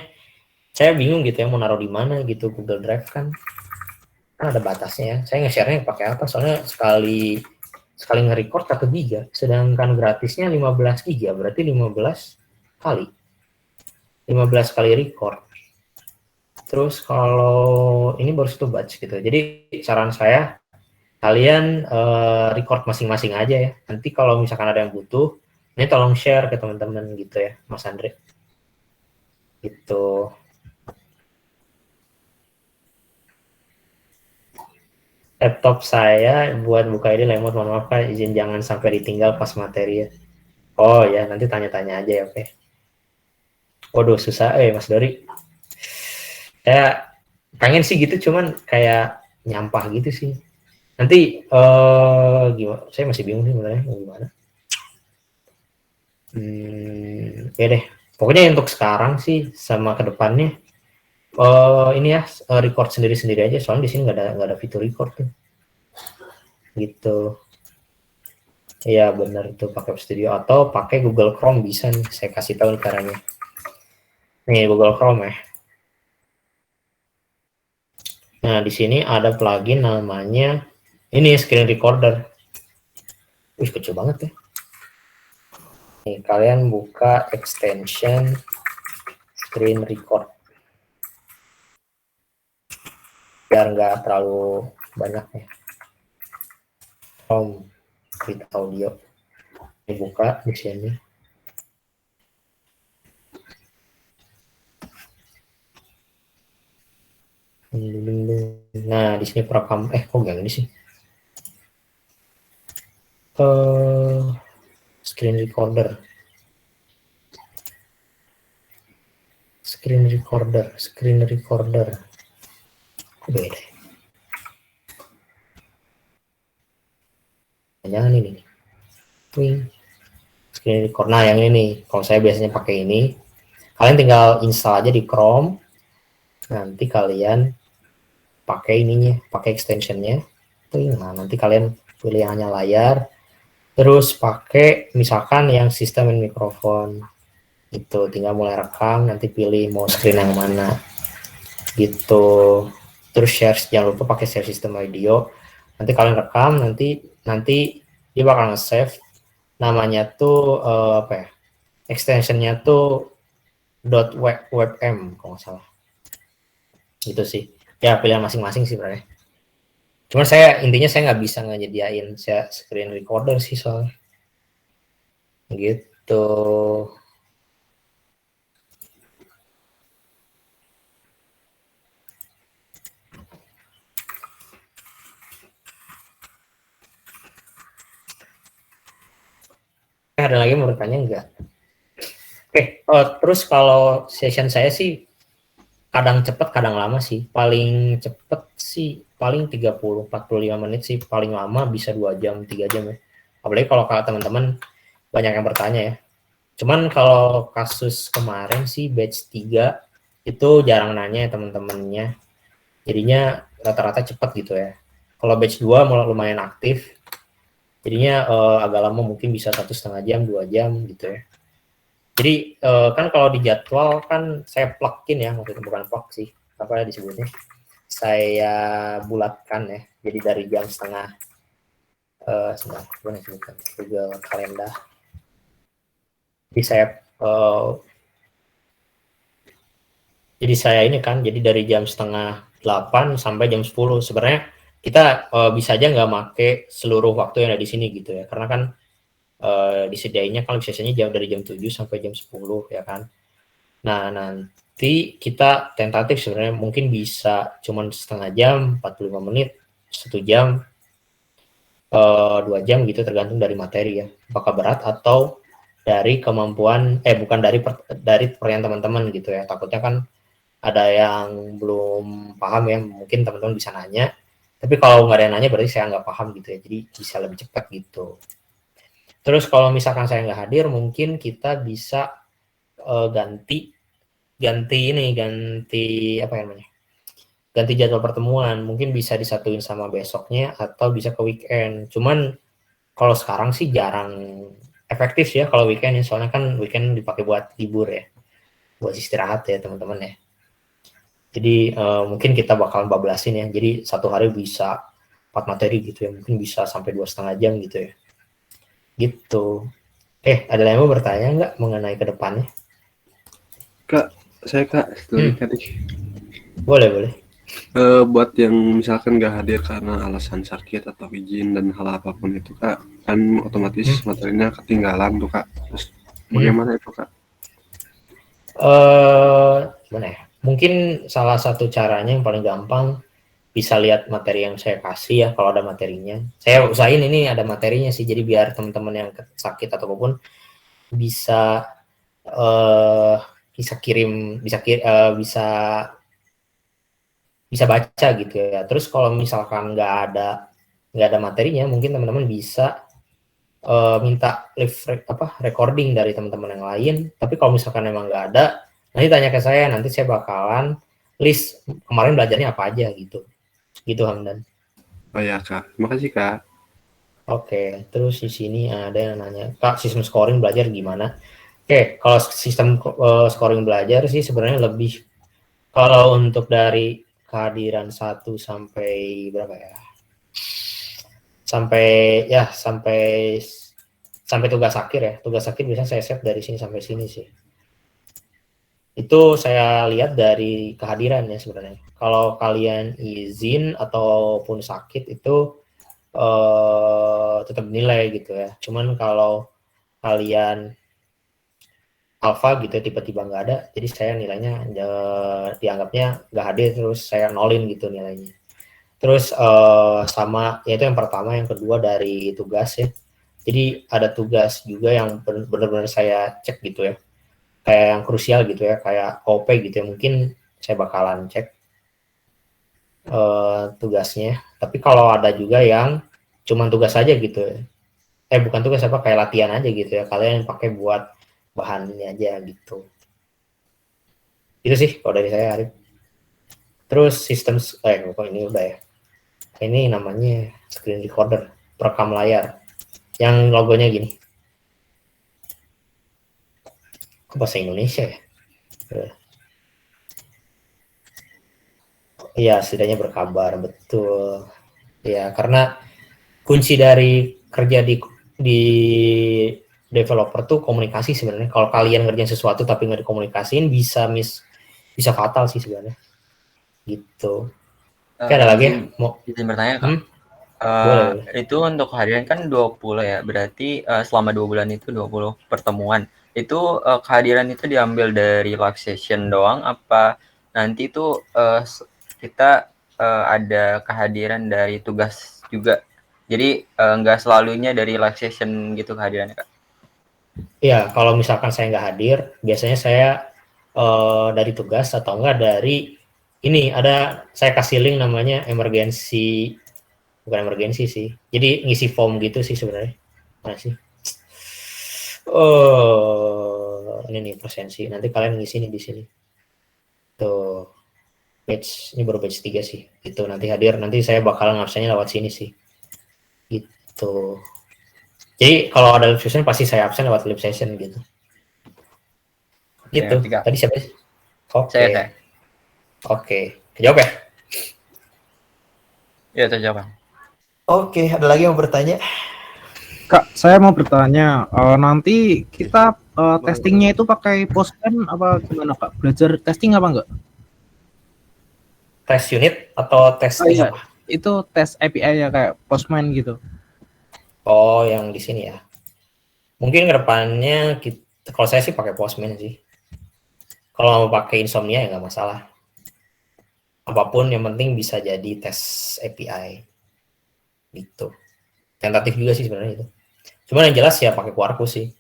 saya bingung gitu ya mau naruh di mana gitu. Google Drive kan ada batasnya ya. Saya nge-share-nya pakai apa? Soalnya sekali nge-record 1 giga, sedangkan gratisnya 15 giga, berarti 15 kali record. Terus kalau ini baru 1 batch gitu. Jadi saran saya kalian record masing-masing aja ya. Nanti kalau misalkan ada yang butuh, ini tolong share ke teman-teman gitu ya, Mas Andre. Gitu. Laptop saya buat buka ini lemot, mohon maaf Kak, izin jangan sampai ditinggal pas materi ya. Oh ya, nanti tanya-tanya aja ya, oke. Waduh, susah Mas Dori. Saya pengen sih gitu, cuman kayak nyampah gitu sih. Nanti gimana? Saya masih bingung nih sebenarnya mau gimana. Ya deh. Pokoknya untuk sekarang sih sama kedepannya ini ya record sendiri-sendiri aja. Soalnya di sini nggak ada fitur record tuh. Gitu. Iya benar itu pakai Studio atau pakai Google Chrome bisa nih. Saya kasih tahu nih caranya. Nih Google Chrome ya. Nah di sini ada plugin namanya ini screen recorder. Wih kecil banget ya. Nih, kalian buka extension screen record biar nggak terlalu banyak ya. With audio dibuka di sini. Nah di sini perekam kok nggak ini sih? Screen recorder. Beda. Jangan ini. Screen record. Nah yang ini, kalau saya biasanya pakai ini, kalian tinggal install aja di Chrome. Nanti kalian pakai ininya, pakai extensionnya. Nah nanti kalian pilih yang hanya layar. Terus pakai misalkan yang sistem and mikrofon. Itu tinggal mulai rekam, nanti pilih mau screen yang mana. Gitu. Terus share, jangan lupa pakai share sistem audio. Nanti kalian rekam, nanti dia bakal nge-save. Namanya tuh apa ya? Extensionnya tuh .webm kalau nggak salah. Gitu sih. Ya pilihan masing-masing sih sebenarnya. Cuman intinya saya nggak bisa nyediain saya screen recorder sih soalnya. Gitu. Ada lagi mau bertanya enggak? Oke, terus kalau session saya sih kadang cepat, kadang lama sih. Paling cepet sih paling 30-45 menit sih, paling lama bisa 2 jam, 3 jam ya. Apalagi kalau teman-teman banyak yang bertanya ya. Cuman kalau kasus kemarin sih batch 3 itu jarang nanya ya teman-temannya. Jadinya rata-rata cepat gitu ya. Kalau batch 2 mulai lumayan aktif. Jadinya agak lama, mungkin bisa 1,5 jam, 2 jam gitu ya. Jadi kan kalau di jadwal kan saya plugin ya, maksudnya bukan plug sih, apa disebutnya? Saya bulatkan ya. Jadi dari jam setengah gimana disebutkan? Google Kalender. Jadi saya ini kan, jadi dari jam setengah 8 sampai jam 10. Sebenarnya kita bisa aja nggak make seluruh waktu yang ada di sini gitu ya, karena kan disediainya kalau biasanya dari jam 7 sampai jam 10 ya kan. Nah nanti kita tentatif sebenarnya mungkin bisa cuman setengah jam, 45 menit, 1 jam, 2 jam gitu, tergantung dari materi ya, apakah berat atau dari kemampuan bukan dari pertanyaan teman-teman gitu ya. Takutnya kan ada yang belum paham ya, mungkin teman-teman bisa nanya, tapi kalau nggak ada yang nanya berarti saya nggak paham gitu ya, jadi bisa lebih cepat gitu. Terus kalau misalkan saya nggak hadir, mungkin kita bisa ganti apa namanya? Ganti jadwal pertemuan. Mungkin bisa disatuin sama besoknya atau bisa ke weekend. Cuman kalau sekarang sih jarang efektif ya kalau weekend ya, soalnya kan weekend dipakai buat libur ya, buat istirahat ya teman-teman ya. Jadi mungkin kita bakalan bablasin ya. Jadi satu hari bisa 4 materi gitu ya, mungkin bisa sampai 2,5 jam gitu ya. Gitu. Ada yang mau bertanya nggak mengenai ke depannya? Kak, story tadi. Boleh. Buat yang misalkan nggak hadir karena alasan sakit atau izin dan hal apapun itu Kak, kan otomatis materinya ketinggalan tuh Kak. Terus bagaimana itu Kak? Gimana ya? Mungkin salah satu caranya yang paling gampang, bisa lihat materi yang saya kasih ya kalau ada materinya. Saya usahain ini ada materinya sih, jadi biar teman-teman yang sakit atau apapun bisa bisa baca gitu ya. Terus kalau misalkan nggak ada materinya, mungkin teman-teman bisa minta recording dari teman-teman yang lain. Tapi kalau misalkan emang nggak ada, nanti tanya ke saya, nanti saya bakalan list kemarin belajarnya apa aja gitu Hamdan. Oh ya Kak, makasih Kak. Oke, terus di sini ada yang nanya, Kak, sistem scoring belajar gimana? Oke, kalau sistem scoring belajar sih sebenarnya lebih, kalau untuk dari kehadiran 1 sampai berapa ya? Sampai tugas akhir ya. Tugas akhir biasanya saya set dari sini sampai sini sih. Itu saya lihat dari kehadiran ya sebenarnya. Kalau kalian izin ataupun sakit itu tetap nilai gitu ya. Cuman kalau kalian alpha gitu tiba-tiba nggak ada, jadi saya nilainya dianggapnya nggak hadir, terus saya nolin gitu nilainya. Terus sama yaitu yang pertama, yang kedua dari tugas ya. Jadi ada tugas juga yang benar-benar saya cek gitu ya, kayak yang krusial gitu ya, kayak OP gitu ya, mungkin saya bakalan cek tugasnya. Tapi kalau ada juga yang cuman tugas aja gitu ya, bukan tugas kayak latihan aja gitu ya, kalian pakai buat bahannya aja gitu. Itu sih kalau dari saya, Arif. Terus sistem ini udah ya. Ini namanya screen recorder, perekam layar, yang logonya gini. Kok bahasa Indonesia ya? Iya, setidaknya berkabar, betul. Ya, karena kunci dari kerja di developer tuh komunikasi sebenarnya. Kalau kalian ngerjain sesuatu tapi nggak dikomunikasiin, bisa fatal sih sebenarnya. Gitu. Oke, ada lagi ya? Mau izin bertanya, Kak? boleh. Itu untuk kehadiran kan 20 ya, berarti selama 2 bulan itu 20 pertemuan. Itu kehadiran itu diambil dari live session doang, apa nanti itu kita ada kehadiran dari tugas juga? Jadi nggak selalunya dari live session gitu kehadirannya, Kak? Iya, kalau misalkan saya nggak hadir, biasanya saya dari tugas atau enggak dari ini, saya kasih link namanya emergency, bukan emergency sih, jadi ngisi form gitu sih sebenarnya. Mana sih? Ini nih presensi, nanti kalian ngisi nih di sini. Tuh, ini baru batch 3 sih. Itu nanti hadir, nanti saya bakalan absennya lewat sini sih. Gitu. Jadi kalau ada live session pasti saya absen lewat live session gitu. Gitu. Ya, tadi siapa sih? Oke. Saya. Oke. Jawab ya? Ya, terjawab. Oke, ada lagi yang mau bertanya? Kak, saya mau bertanya, nanti kita testingnya itu pakai Postman apa gimana, Kak? Belajar testing apa enggak? Tes unit atau tes iya. apa? Itu tes API ya kayak Postman gitu. Oh, yang di sini ya. Mungkin kedepannya kalau saya sih pakai Postman sih. Kalau mau pakai Insomnia ya nggak masalah. Apapun yang penting bisa jadi tes API. Gitu. Tentatif juga sih sebenarnya itu. Cuman yang jelas ya pakai Quarkus sih.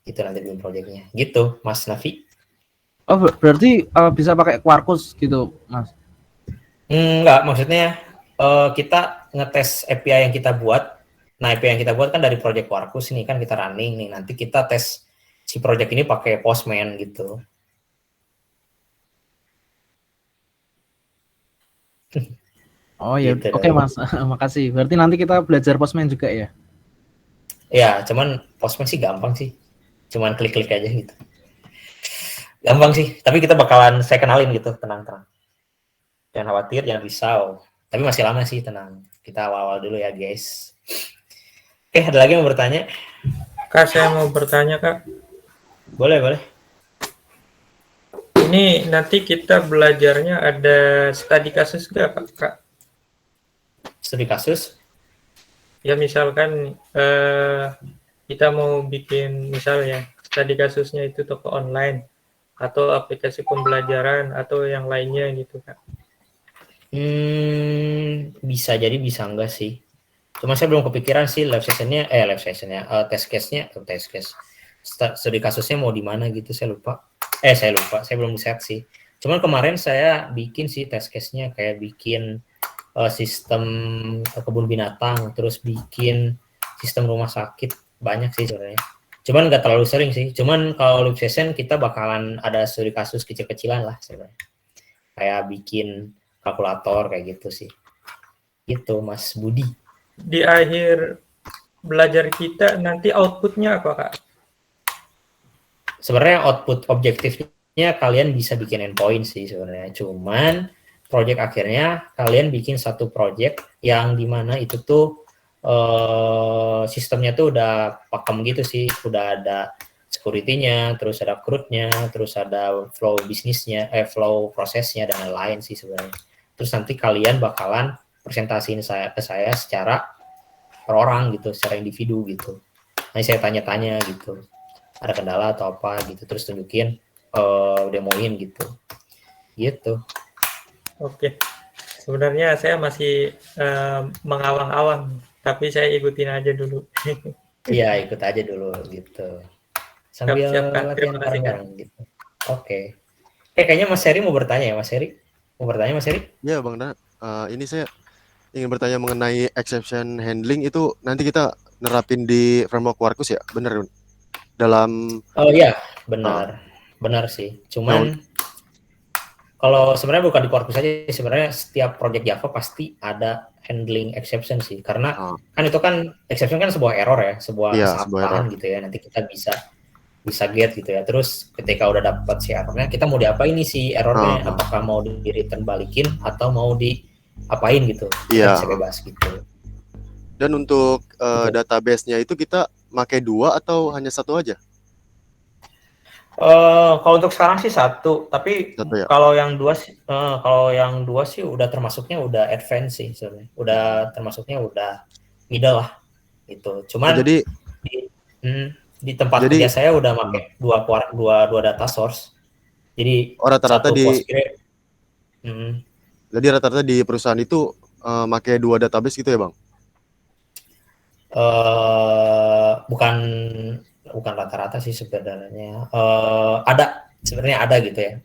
Itu nanti bikin projectnya. Gitu, Mas Nafi. Oh, berarti bisa pakai Quarkus gitu, Mas? Enggak, maksudnya kita ngetes API yang kita buat. Nah, API yang kita buat kan dari project Quarkus ini kan kita running nih. Nanti kita tes si project ini pakai Postman gitu. Oh ya, Gitu, oke Mas, makasih. Berarti nanti kita belajar Postman juga ya? Ya, cuman Postman sih gampang sih. Cuman klik-klik aja gitu. Gampang sih, tapi kita bakalan saya kenalin gitu, tenang-tenang. Jangan khawatir, jangan risau. Tapi masih lama sih, tenang. Kita awal-awal dulu ya, guys. Oke, ada lagi yang mau bertanya? Kak, saya mau bertanya, Kak. Boleh. Ini nanti kita belajarnya ada studi kasus nggak, Kak? Studi kasus? Ya, misalkan kita mau bikin misalnya studi kasusnya itu toko online atau aplikasi pembelajaran atau yang lainnya gitu, Kak. Bisa jadi bisa enggak sih. Cuma saya belum kepikiran sih test case, studi kasusnya mau di mana gitu, saya lupa, saya belum set sih. Cuman kemarin saya bikin sih test case-nya, kayak bikin sistem kebun binatang, terus bikin sistem rumah sakit, banyak sih sebenarnya. Cuman nggak terlalu sering sih. Cuman kalau loop session kita bakalan ada studi kasus kecil-kecilan lah sebenarnya. Kayak bikin kalkulator kayak gitu sih. Gitu Mas Budi. Di akhir belajar kita nanti outputnya apa Kak? Sebenarnya output objektifnya kalian bisa bikin endpoint sih sebenarnya. Cuman project akhirnya kalian bikin satu project yang dimana itu tuh sistemnya tuh udah pakem gitu sih, udah ada security-nya, terus ada CRUD-nya, terus ada flow bisnisnya, flow prosesnya dan lain-lain sih sebenarnya. Terus nanti kalian bakalan presentasiin ke saya secara per orang gitu, secara individu gitu. Nanti saya tanya-tanya gitu, ada kendala atau apa gitu, terus tunjukin, demoin gitu. Oke. Sebenarnya saya masih mengawang-awang, tapi saya ikutin aja dulu. Iya, ikut aja dulu gitu. Sambil latihan bareng-bareng gitu. Oke. Kayaknya Mas Heri mau bertanya ya, Mas Heri? Mau bertanya, Mas Heri? Ya, Bang Dana. Ini saya ingin bertanya mengenai exception handling itu nanti kita nerapin di framework Quarkus ya, bener? Dalam iya, benar. Benar sih. Cuman kalau sebenarnya bukan di Quarkus saja, sebenarnya setiap project Java pasti ada handling exception sih, karena kan itu kan exception kan sebuah error ya, sebuah kesalahan gitu ya. Nanti kita bisa get gitu ya. Terus ketika udah dapat si errornya, kita mau diapain nih si errornya? Apakah mau di return balikin atau mau diapain gitu? Bisa bebas gitu. Dan untuk database-nya itu kita pakai 2 atau hanya 1 aja? Kalau untuk sekarang sih 1, tapi ya? kalau yang 2 sih udah termasuknya udah advance sih sebenarnya. Udah termasuknya udah middle lah gitu. Cuman jadi di tempat kerja saya udah pakai dua data source. Jadi rata-rata di Postgre. Jadi rata-rata di perusahaan itu pakai 2 database gitu ya, Bang? Bukan rata-rata sih sebenarnya. Sebenarnya ada gitu ya.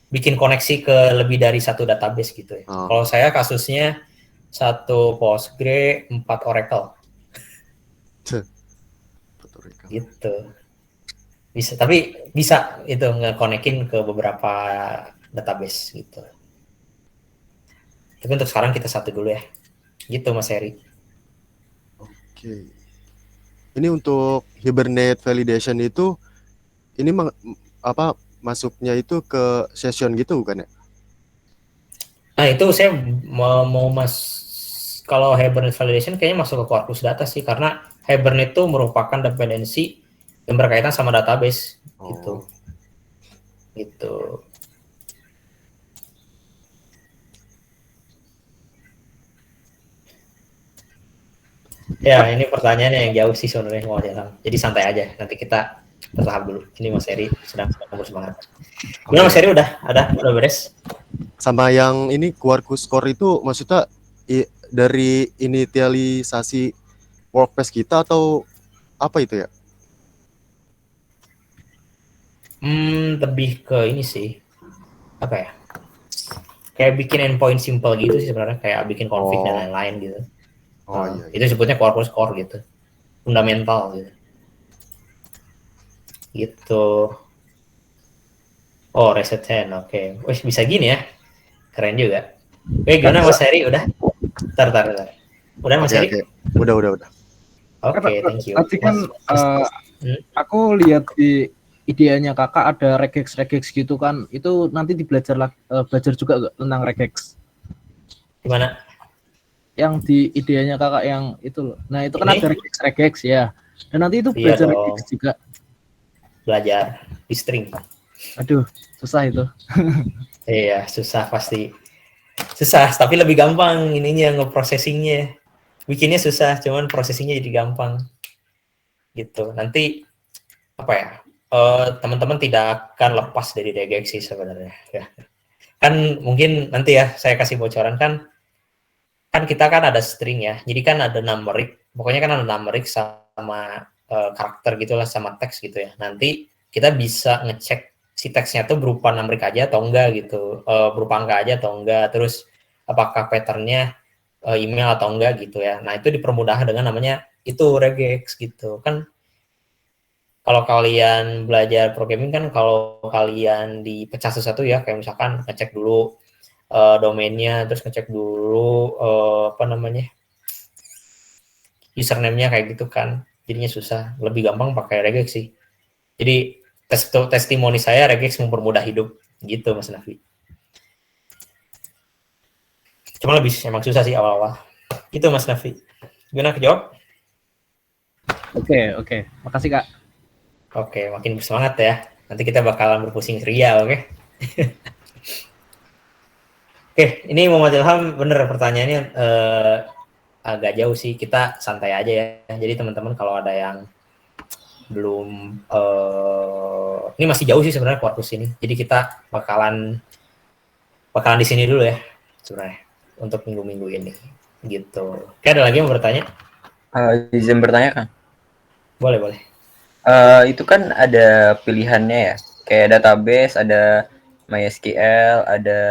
Bikin koneksi ke lebih dari 1 database gitu ya. Kalau saya kasusnya 1 Postgre, 4 Oracle. Gitu. Tapi bisa itu nge-connect-in ke beberapa database gitu. Tapi untuk sekarang kita 1 dulu ya. Gitu Mas Heri. Oke. Ini untuk Hibernate validation itu ini masuknya itu ke session gitu bukan ya? Nah, itu saya mau kalau Hibernate validation kayaknya masuk ke Quarkus data sih, karena Hibernate itu merupakan dependensi yang berkaitan sama database gitu. Ya, ini pertanyaannya yang jauh sih sebenarnya mau jalan. Jadi santai aja. Nanti kita bertahap dulu. Ini Mas Heri sedang bersemangat. Gimana Mas Heri udah beres? Sama yang ini Quarkus Core itu maksudnya dari inisialisasi workspace kita atau apa itu ya? Lebih ke ini sih. Apa ya? Kayak bikin endpoint simple gitu sih sebenarnya, kayak bikin config dan lain-lain gitu. Iya. Itu sebutnya Quarkus Core gitu, fundamental gitu. Reset hand, oke. Wih, bisa gini ya, keren juga. Gimana Mas Heri, udah? Bentar. Udah Mas Heri? Udah. Oke, thank you. Tadi kan aku lihat di idenya kakak ada regex gitu kan, itu nanti belajar juga gak tentang regex? Gimana? Yang di idenya kakak yang itu loh. Nah itu kan ada regex ya. Dan nanti itu belajar regex juga. Belajar di string. Aduh, susah itu. Iya, susah pasti. Susah, tapi lebih gampang ininya ngeprocessingnya. Bikinnya susah, cuman processingnya jadi gampang. Gitu. Nanti apa ya? teman-teman tidak akan lepas dari regex sih sebenarnya. Ya. Kan mungkin nanti ya saya kasih bocoran kan kita kan ada string ya, jadi kan ada numeric, pokoknya kan ada numeric sama karakter gitulah sama teks gitu ya. Nanti kita bisa ngecek si teksnya tuh berupa numeric aja atau enggak gitu, berupa angka aja atau enggak, terus apakah patternnya email atau enggak gitu ya. Nah itu dipermudah dengan namanya itu regex gitu kan. Kalau kalian belajar programming kan kalau kalian dipecah satu-satu ya, kayak misalkan ngecek dulu domainnya, terus ngecek dulu username-nya kayak gitu kan, jadinya susah. Lebih gampang pakai regex sih. Jadi testimoni saya regex mempermudah hidup gitu Mas Nafi. Cuma lebih emang susah sih awal-awal. Gitu Mas Nafi. Gimana kejawab? Oke. Makasih Kak. Oke, makin bersemangat ya. Nanti kita bakalan berpusing ria, oke? Oke, ini Muhammad Ilham, bener pertanyaannya agak jauh sih. Kita santai aja ya. Jadi teman-teman kalau ada yang belum, ini masih jauh sih sebenarnya Quarkus ini. Jadi kita bakalan di sini dulu ya sebenarnya untuk minggu-minggu ini. Gitu. Oke, ada lagi yang mau bertanya? Izin bertanya kan? Boleh. Itu kan ada pilihannya ya, kayak database, ada MySQL, ada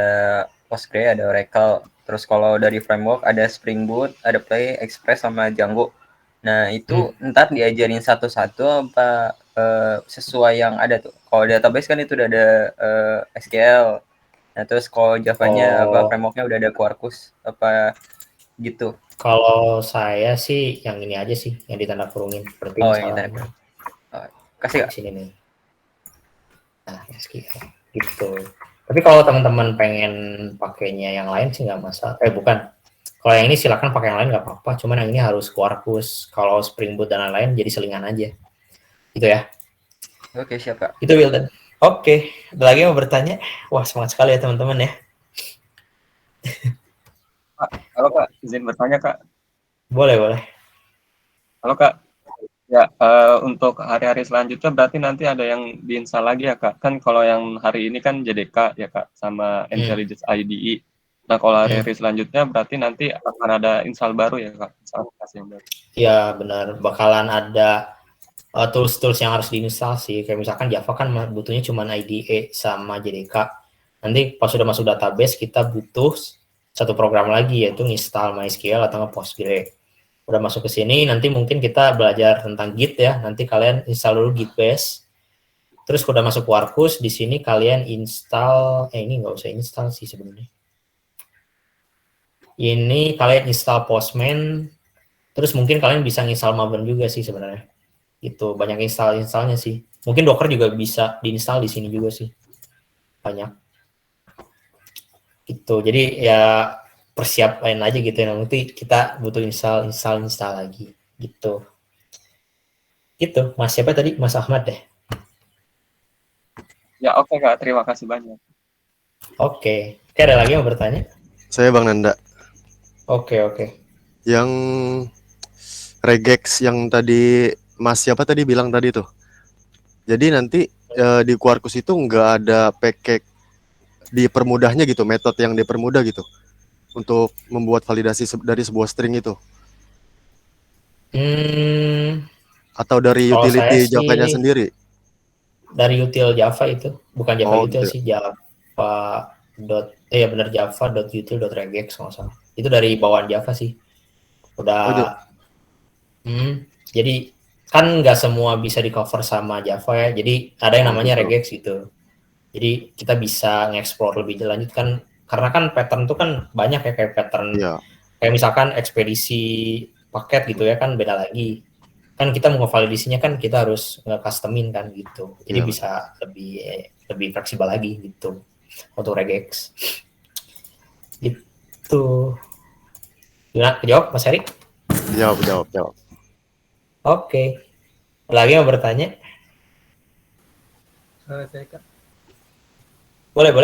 Postgre, ada Oracle. Terus kalau dari framework ada Spring Boot, ada Play, Express, sama Django. Nah itu ntar diajarin satu-satu apa sesuai yang ada tuh. Kalau database kan itu udah ada SQL. Nah terus kalau Java-nya apa frameworknya udah ada Quarkus apa gitu. Kalau saya sih yang ini aja sih, yang ditanda kurungin. Seperti yang ditanda kurungin. Kasih Kak. Sini nih. Nah, SQL gitu. Tapi kalau teman-teman pengen pakainya yang lain sih nggak masalah. Bukan. Kalau yang ini silakan pakai yang lain nggak apa-apa. Cuman yang ini harus Quarkus. Kalau Spring Boot dan lain-lain jadi selingan aja. Gitu ya. Oke, siap Kak. Itu Wildan. Oke. Ada lagi yang mau bertanya? Wah, semangat sekali ya teman-teman ya. Halo Kak, izin bertanya Kak. Boleh. Halo Kak. Ya, untuk hari-hari selanjutnya berarti nanti ada yang diinstal lagi ya Kak. Kan kalau yang hari ini kan JDK ya Kak, sama IntelliJ IDE. Nah kalau hari-hari selanjutnya berarti nanti akan ada install baru ya Kak, aplikasi yang baru. Iya benar, bakalan ada tools-tools yang harus diinstal sih. Kayak misalkan Java kan butuhnya cuma IDE sama JDK. Nanti pas sudah masuk database kita butuh satu program lagi yaitu install MySQL atau Postgre. Udah masuk ke sini, nanti mungkin kita belajar tentang Git ya. Nanti kalian install dulu Git base. Terus udah masuk Quarkus, di sini kalian install, ini nggak usah install sih sebenarnya. Ini kalian install Postman. Terus mungkin kalian bisa install Maven juga sih sebenarnya. Itu banyak installnya sih. Mungkin Docker juga bisa diinstal di sini juga sih. Banyak. Gitu. Jadi ya persiapin aja gitu ya, nanti kita butuh install lagi gitu Mas. Siapa tadi? Mas Ahmad deh. Ya oke Kak, terima kasih banyak. Oke, ada lagi yang bertanya? Saya Bang Nanda. Oke. Yang regex yang tadi Mas siapa tadi bilang tadi tuh, jadi nanti di Quarkus itu nggak ada package dipermudahnya gitu, metode yang dipermudah gitu untuk membuat validasi dari sebuah string itu? Atau dari utility Java-nya sendiri? Dari util Java itu, bukan Java util sih, Java benar Java.util.regex nggak salah. Itu dari bawaan Java sih. Udah. Jadi kan nggak semua bisa di cover sama Java ya. Jadi ada yang namanya regex gitu. Jadi kita bisa nge-explore lebih lanjut kan. Karena kan pattern itu kan banyak ya, kayak pattern kayak misalkan ekspedisi paket gitu ya kan beda lagi. Kan kita mau validasinya kan kita harus nge-customin kan gitu. Jadi bisa lebih fleksibel lagi gitu untuk regex. Gitu. Gimana? Jawab Mas Heri? Jawab. Oke. Lagi mau bertanya? Saya Kak. Boleh.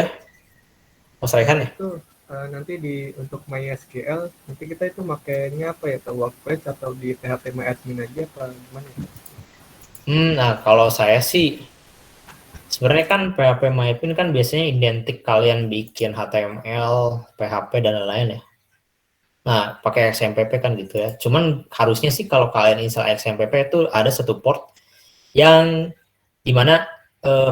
Mas Raihan ya? Itu nanti untuk MySQL nanti kita itu makainya apa ya, atau Workbench atau di PHP MyAdmin aja apa gimana? Nah kalau saya sih Sebenarnya kan PHP MyPin kan biasanya identik kalian bikin HTML, PHP dan lain-lain ya. Nah, pakai XMPP kan gitu ya. Cuman harusnya sih kalau kalian install XMPP itu ada satu port yang dimana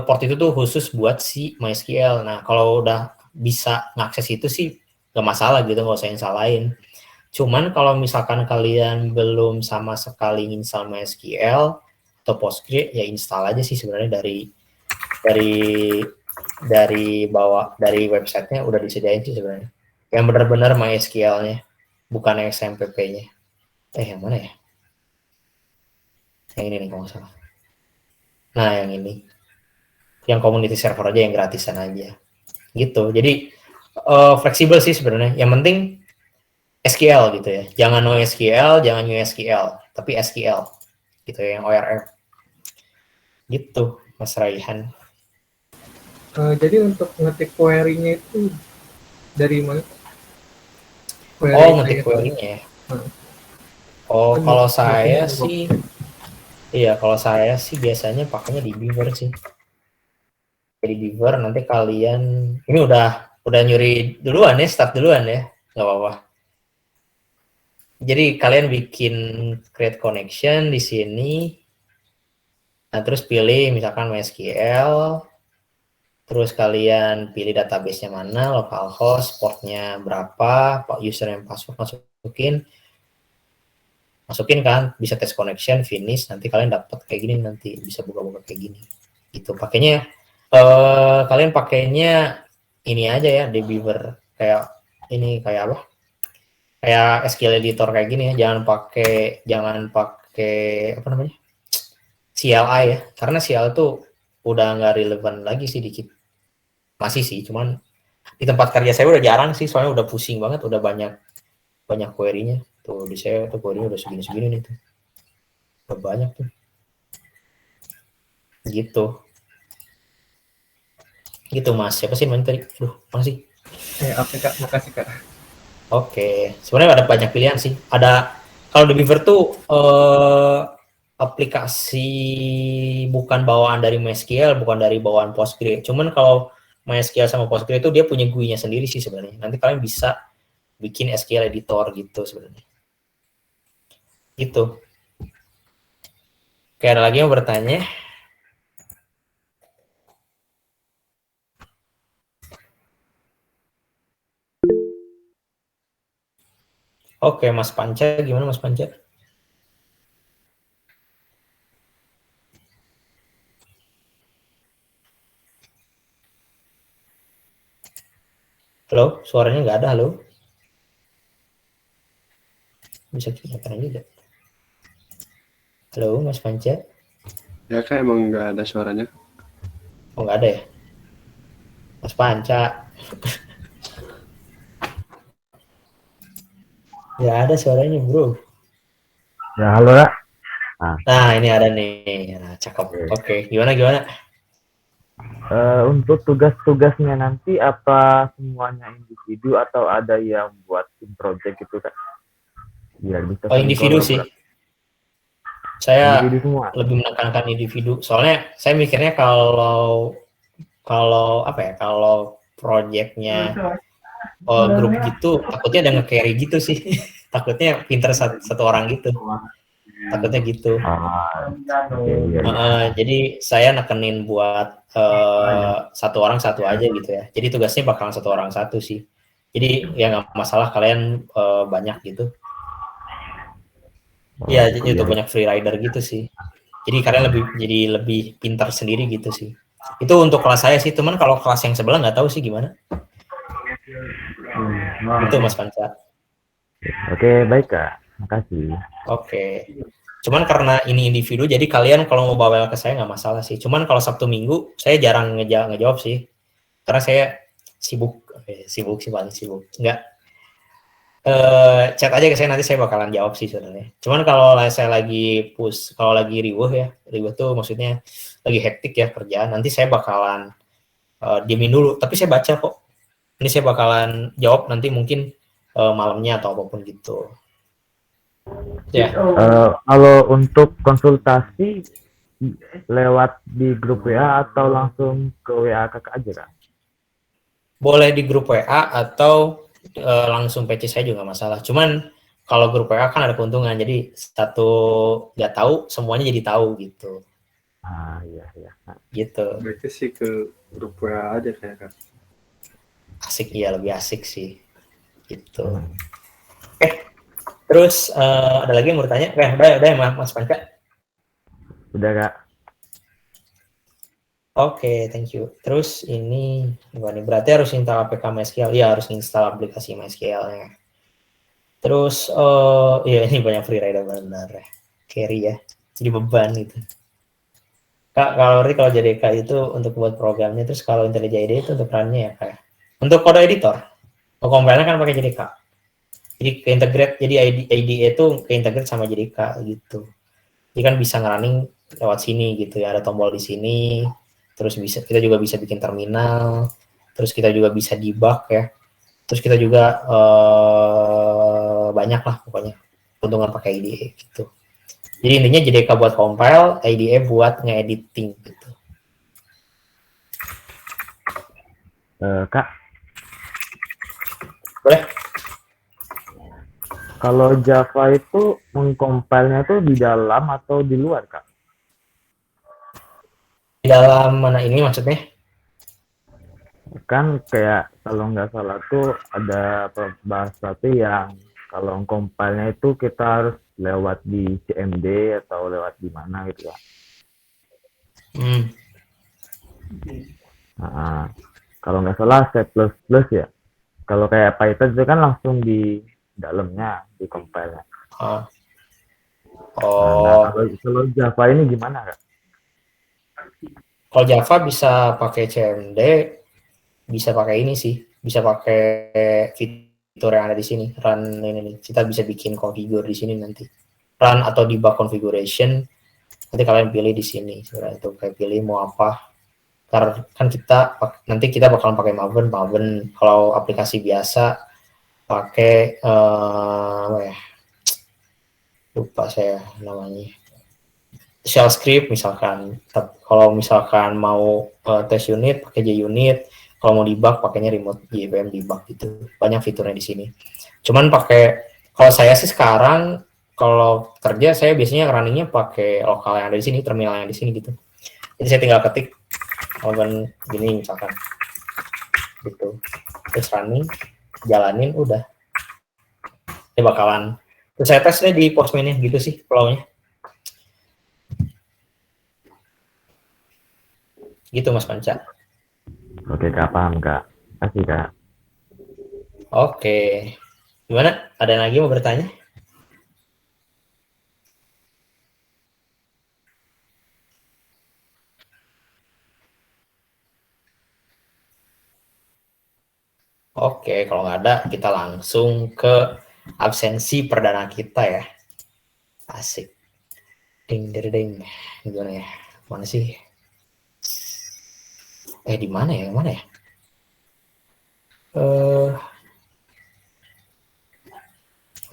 port itu tuh khusus buat si MySQL. Nah, kalau udah bisa ngakses itu sih gak masalah gitu, nggak usah installain. Cuman kalau misalkan kalian belum sama sekali install MySQL atau Postgre, ya install aja sih sebenarnya dari websitenya udah disediain sih sebenarnya. Yang benar-benar MySQL-nya, bukan XMPP-nya. Yang mana ya? Yang ini nih kalau nggak salah. Nah, yang ini. Yang community server aja, yang gratisan aja. Gitu. Jadi fleksibel sih sebenarnya. Yang penting SQL gitu ya. Jangan NoSQL, jangan USQL, tapi SQL. Gitu ya, yang ORM. Gitu, Mas Raihan. Jadi untuk ngetik query-nya itu dari mana? Ngetik query-nya ya. Kalau saya sih, iya kalau saya sih biasanya pakainya di Beaver sih. Di Beaver nanti kalian, ini udah nyuri duluan ya, start duluan ya, nggak apa-apa. Jadi kalian bikin create connection di sini, nah terus pilih misalkan MySQL, terus kalian pilih database-nya mana, localhost, portnya berapa, username, password masukin kan, bisa test connection, finish, nanti kalian dapat kayak gini, nanti bisa buka-buka kayak gini. Itu pakainya, kalian pakainya ini aja ya, di Beaver, kayak ini, kayak apa? Kayak SQL editor kayak gini ya, jangan pakai apa namanya? CLI ya, karena CLI tuh udah nggak relevan lagi sih dikit. Masih sih, cuman di tempat kerja saya udah jarang sih, soalnya udah pusing banget, udah banyak query-nya. Tuh di saya tuh query-nya udah segini-segini nih tuh. Udah banyak tuh. Gitu. Gitu Mas. Siapa sih main tadi? Aduh, makasih. Oke Kak, makasih Kak. Oke. Sebenarnya ada banyak pilihan sih. Ada, kalau di Beaver tuh aplikasi bukan bawaan dari MySQL, bukan dari bawaan Postgre. Cuman kalau MySQL sama Postgre itu dia punya GUI-nya sendiri sih sebenarnya. Nanti kalian bisa bikin SQL editor gitu sebenarnya. Gitu. Oke, ada lagi yang bertanya? Oke, Mas Panca, gimana Mas Panca? Halo, suaranya nggak ada, halo? Bisa kelihatan juga. Halo, Mas Panca? Ya Kak, emang nggak ada suaranya. Oh, nggak ada ya? Mas Panca. Nggak ada suaranya, bro. Ya, halo ya. Nah, ini ada nih. Nah, cakep. Oke, gimana? Untuk tugas-tugasnya nanti apa semuanya individu atau ada yang buat tim project gitu Kak? Biar bisa Individu sih. Saya individu semua. lebih menekankan individu. Soalnya saya mikirnya kalau apa ya? Kalau projectnya grup gitu, takutnya ada nge-carry gitu sih. Takutnya pinter satu orang gitu. Takutnya gitu. Jadi saya nekenin buat satu orang satu aja gitu ya. Jadi tugasnya bakalan satu orang satu sih. Jadi ya nggak masalah kalian banyak gitu. Ya, jadi itu banyak free rider gitu sih. Jadi kalian lebih pintar sendiri gitu sih. Itu untuk kelas saya sih, teman kalau kelas yang sebelah nggak tahu sih gimana. Itu Mas Panca. Oke, baik Kak. Makasih. Oke. Cuman karena ini individu, jadi kalian kalau mau bawa ke saya nggak masalah sih. Cuman kalau Sabtu Minggu, saya jarang ngejawab sih. Karena saya sibuk sih paling sibuk. Nggak. Chat aja ke saya, nanti saya bakalan jawab sih sebenarnya. Cuman kalau saya lagi kalau lagi riweuh ya, riweuh tuh maksudnya lagi hektik ya kerjaan, nanti saya bakalan diemin dulu. Tapi saya baca kok. Ini saya bakalan jawab nanti mungkin malamnya atau apapun gitu. Ya. Kalau untuk konsultasi lewat di grup WA atau langsung ke WA kakak aja kak? Boleh di grup WA atau langsung PC saya juga nggak masalah. Cuman kalau grup WA kan ada keuntungan, jadi satu nggak tahu semuanya jadi tahu gitu. Iya. Gitu. Berarti sih ke grup WA aja kayak kak. Asik, iya lebih asik sih. Gitu. Terus ada lagi yang mau bertanya? Udah ya Mas Panca? Udah kak. Oke, thank you. Terus ini berarti harus install APK MySQL. Iya, harus install aplikasi MySQL-nya. Terus ya ini banyak freerider benar ya. Carry ya. Jadi beban gitu. Kak, kalau jadi Kak itu untuk buat programnya, terus kalau IntelliJ IDE itu untuk run-nya ya Kak. Untuk kode editor, compile-nya kan pakai JDK. Jadi keintegrate, jadi IDE itu keintegrate sama JDK gitu. Jadi kan bisa nge-running lewat sini gitu ya, ada tombol di sini. Terus kita juga bisa bikin terminal, terus kita juga bisa debug ya. Terus kita juga banyak lah pokoknya keuntungan pakai IDE gitu. Jadi intinya JDK buat compile, IDE buat nge-editing gitu. Kak, boleh? Kalau Java itu mengcompile-nya tuh di dalam atau di luar kak? Di dalam mana ini maksudnya? Kan kayak kalau nggak salah tuh ada bahasa tuh yang kalau compile-nya itu kita harus lewat di CMD atau lewat di mana gitu ya. Nah, kalau nggak salah C++ ya. Kalau kayak Python itu kan langsung di dalamnya di compile-nya. Nah, kalau Java ini gimana kak? Kalau Java bisa pakai CMD, bisa pakai ini sih, bisa pakai fitur yang ada di sini, run ini nih. Kita bisa bikin configure di sini nanti. Run atau debug configuration, nanti kalian pilih di sini. Sebenarnya itu kayak pilih mau apa. Karena kan nanti kita bakalan pakai Maven. Kalau aplikasi biasa pakai apa ya? Lupa saya namanya. Shell script misalkan. Kalau misalkan mau test unit pakai JUnit, kalau mau debug pakainya remote JVM debug gitu. Banyak fiturnya di sini. Cuman kalau saya sih sekarang kalau kerja saya biasanya runningnya pakai lokal yang ada di sini, terminal yang di sini gitu. Jadi saya tinggal ketik Maven gini misalkan gitu, terus running, jalanin, udah. Ini bakalan terus saya tesnya di Postman-nya gitu sih flow-nya. Gitu Mas Panca. Oke kak, paham kak. Kasih kak. Oke. Gimana? Ada yang lagi mau bertanya? Oke, kalau nggak ada, kita langsung ke absensi perdana kita ya. Asik. Ding, ding, ding. Gimana ya? Mana sih? Di mana ya? Mana ya?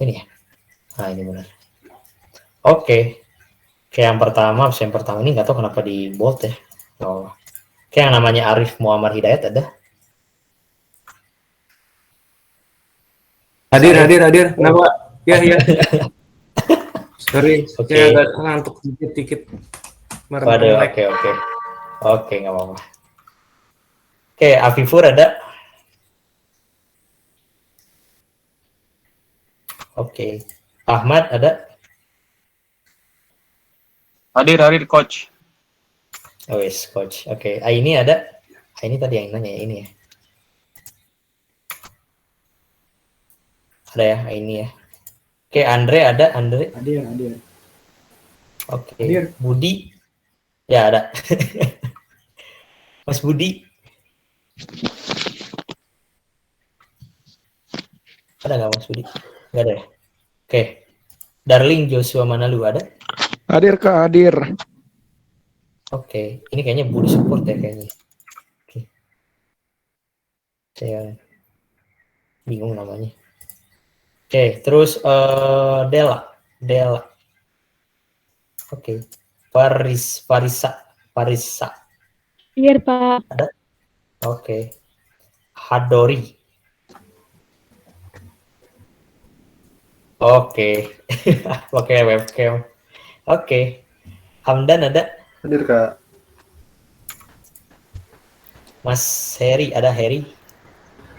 Ini ya? Nah, ini benar. Oke. Kayak yang pertama ini nggak tahu kenapa di bold ya. Oh. Kayak yang namanya Arif Muhammad Hidayat ada. Hadir. Kenapa? Ya. Sorry, Oke. saya agak ngantuk dikit. Waduh, oke, nggak apa-apa. Oke, Afifur ada. Oke, Ahmad ada. Hadir, coach. Oh yes, coach. Oke, Aini ada. Aini tadi yang nanya ini ya. Ada ya, Aini ya. Oke, Andre ada, Andre. Hadir. Oke, Hadir. Budi. Ya, ada. Mas Budi. Ada nggak Mas Budi? Nggak ada ya? Oke. Darling Joshua Manalu ada? Hadir Kak, hadir. Oke, ini kayaknya Budi support ya kayaknya. Oke. Saya bingung namanya. Oke, terus Dela. Oke. Farisa. Iya, Pak. Ada? Oke. Hadori. Oke. Pakai webcam. Oke. Hamdan ada? Hadir, Kak. Mas Heri, ada Heri?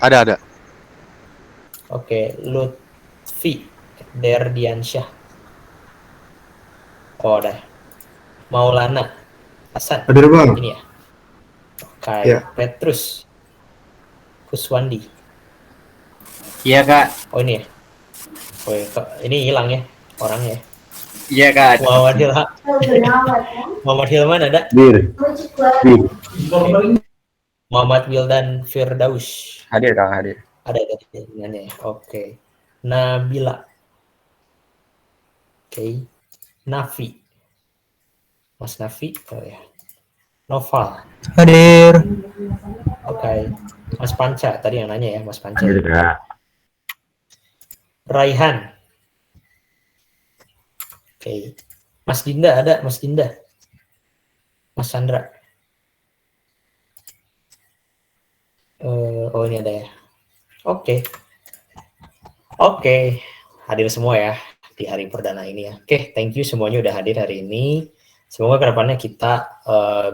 Ada. Oke, Lutfi Derdiansyah. Oh, ada. Maulana Hasan. Hadir, Bang. Ini ya. Oke, Ya. Petrus Kuswandi. Iya, Kak. Oh, ini ya. Oh, ya. Ini hilang ya orangnya. Iya, Kak. Muhammad Hilman ada? Hadir. Muhammad Wildan Firdaus. Hadir, Kang, hadir. Ada jaringannya. Oke. Nabila. Oke. Nafi. Mas Nafi. Oh ya. Noval. Hadir. Oke. Mas Panca. Tadi yang nanya ya, Mas Panca. Hadir, Kak. Raihan. Oke. Mas Dinda ada? Mas Dinda. Mas Sandra. Oh, ini ada ya. Oke. Hadir semua ya di hari perdana ini ya. Oke, thank you semuanya udah hadir hari ini. Semoga kedepannya kita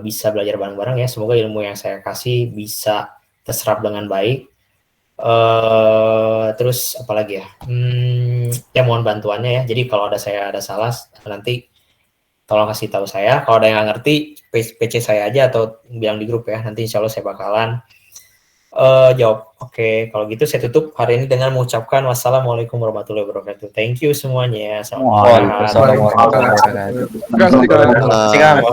bisa belajar bareng-bareng ya. Semoga ilmu yang saya kasih bisa terserap dengan baik. Terus apalagi ya? Ya mohon bantuannya ya. Jadi kalau saya ada salah nanti tolong kasih tahu saya. Kalau ada yang nggak ngerti, PC saya aja atau bilang di grup ya. Nanti insya Allah saya bakalan jawab. Oke, kalau gitu saya tutup hari ini dengan mengucapkan wassalamualaikum warahmatullahi wabarakatuh. Thank you semuanya. Waalaikumsalam warahmatullahi wabarakatuh. Terima kasih, Kak.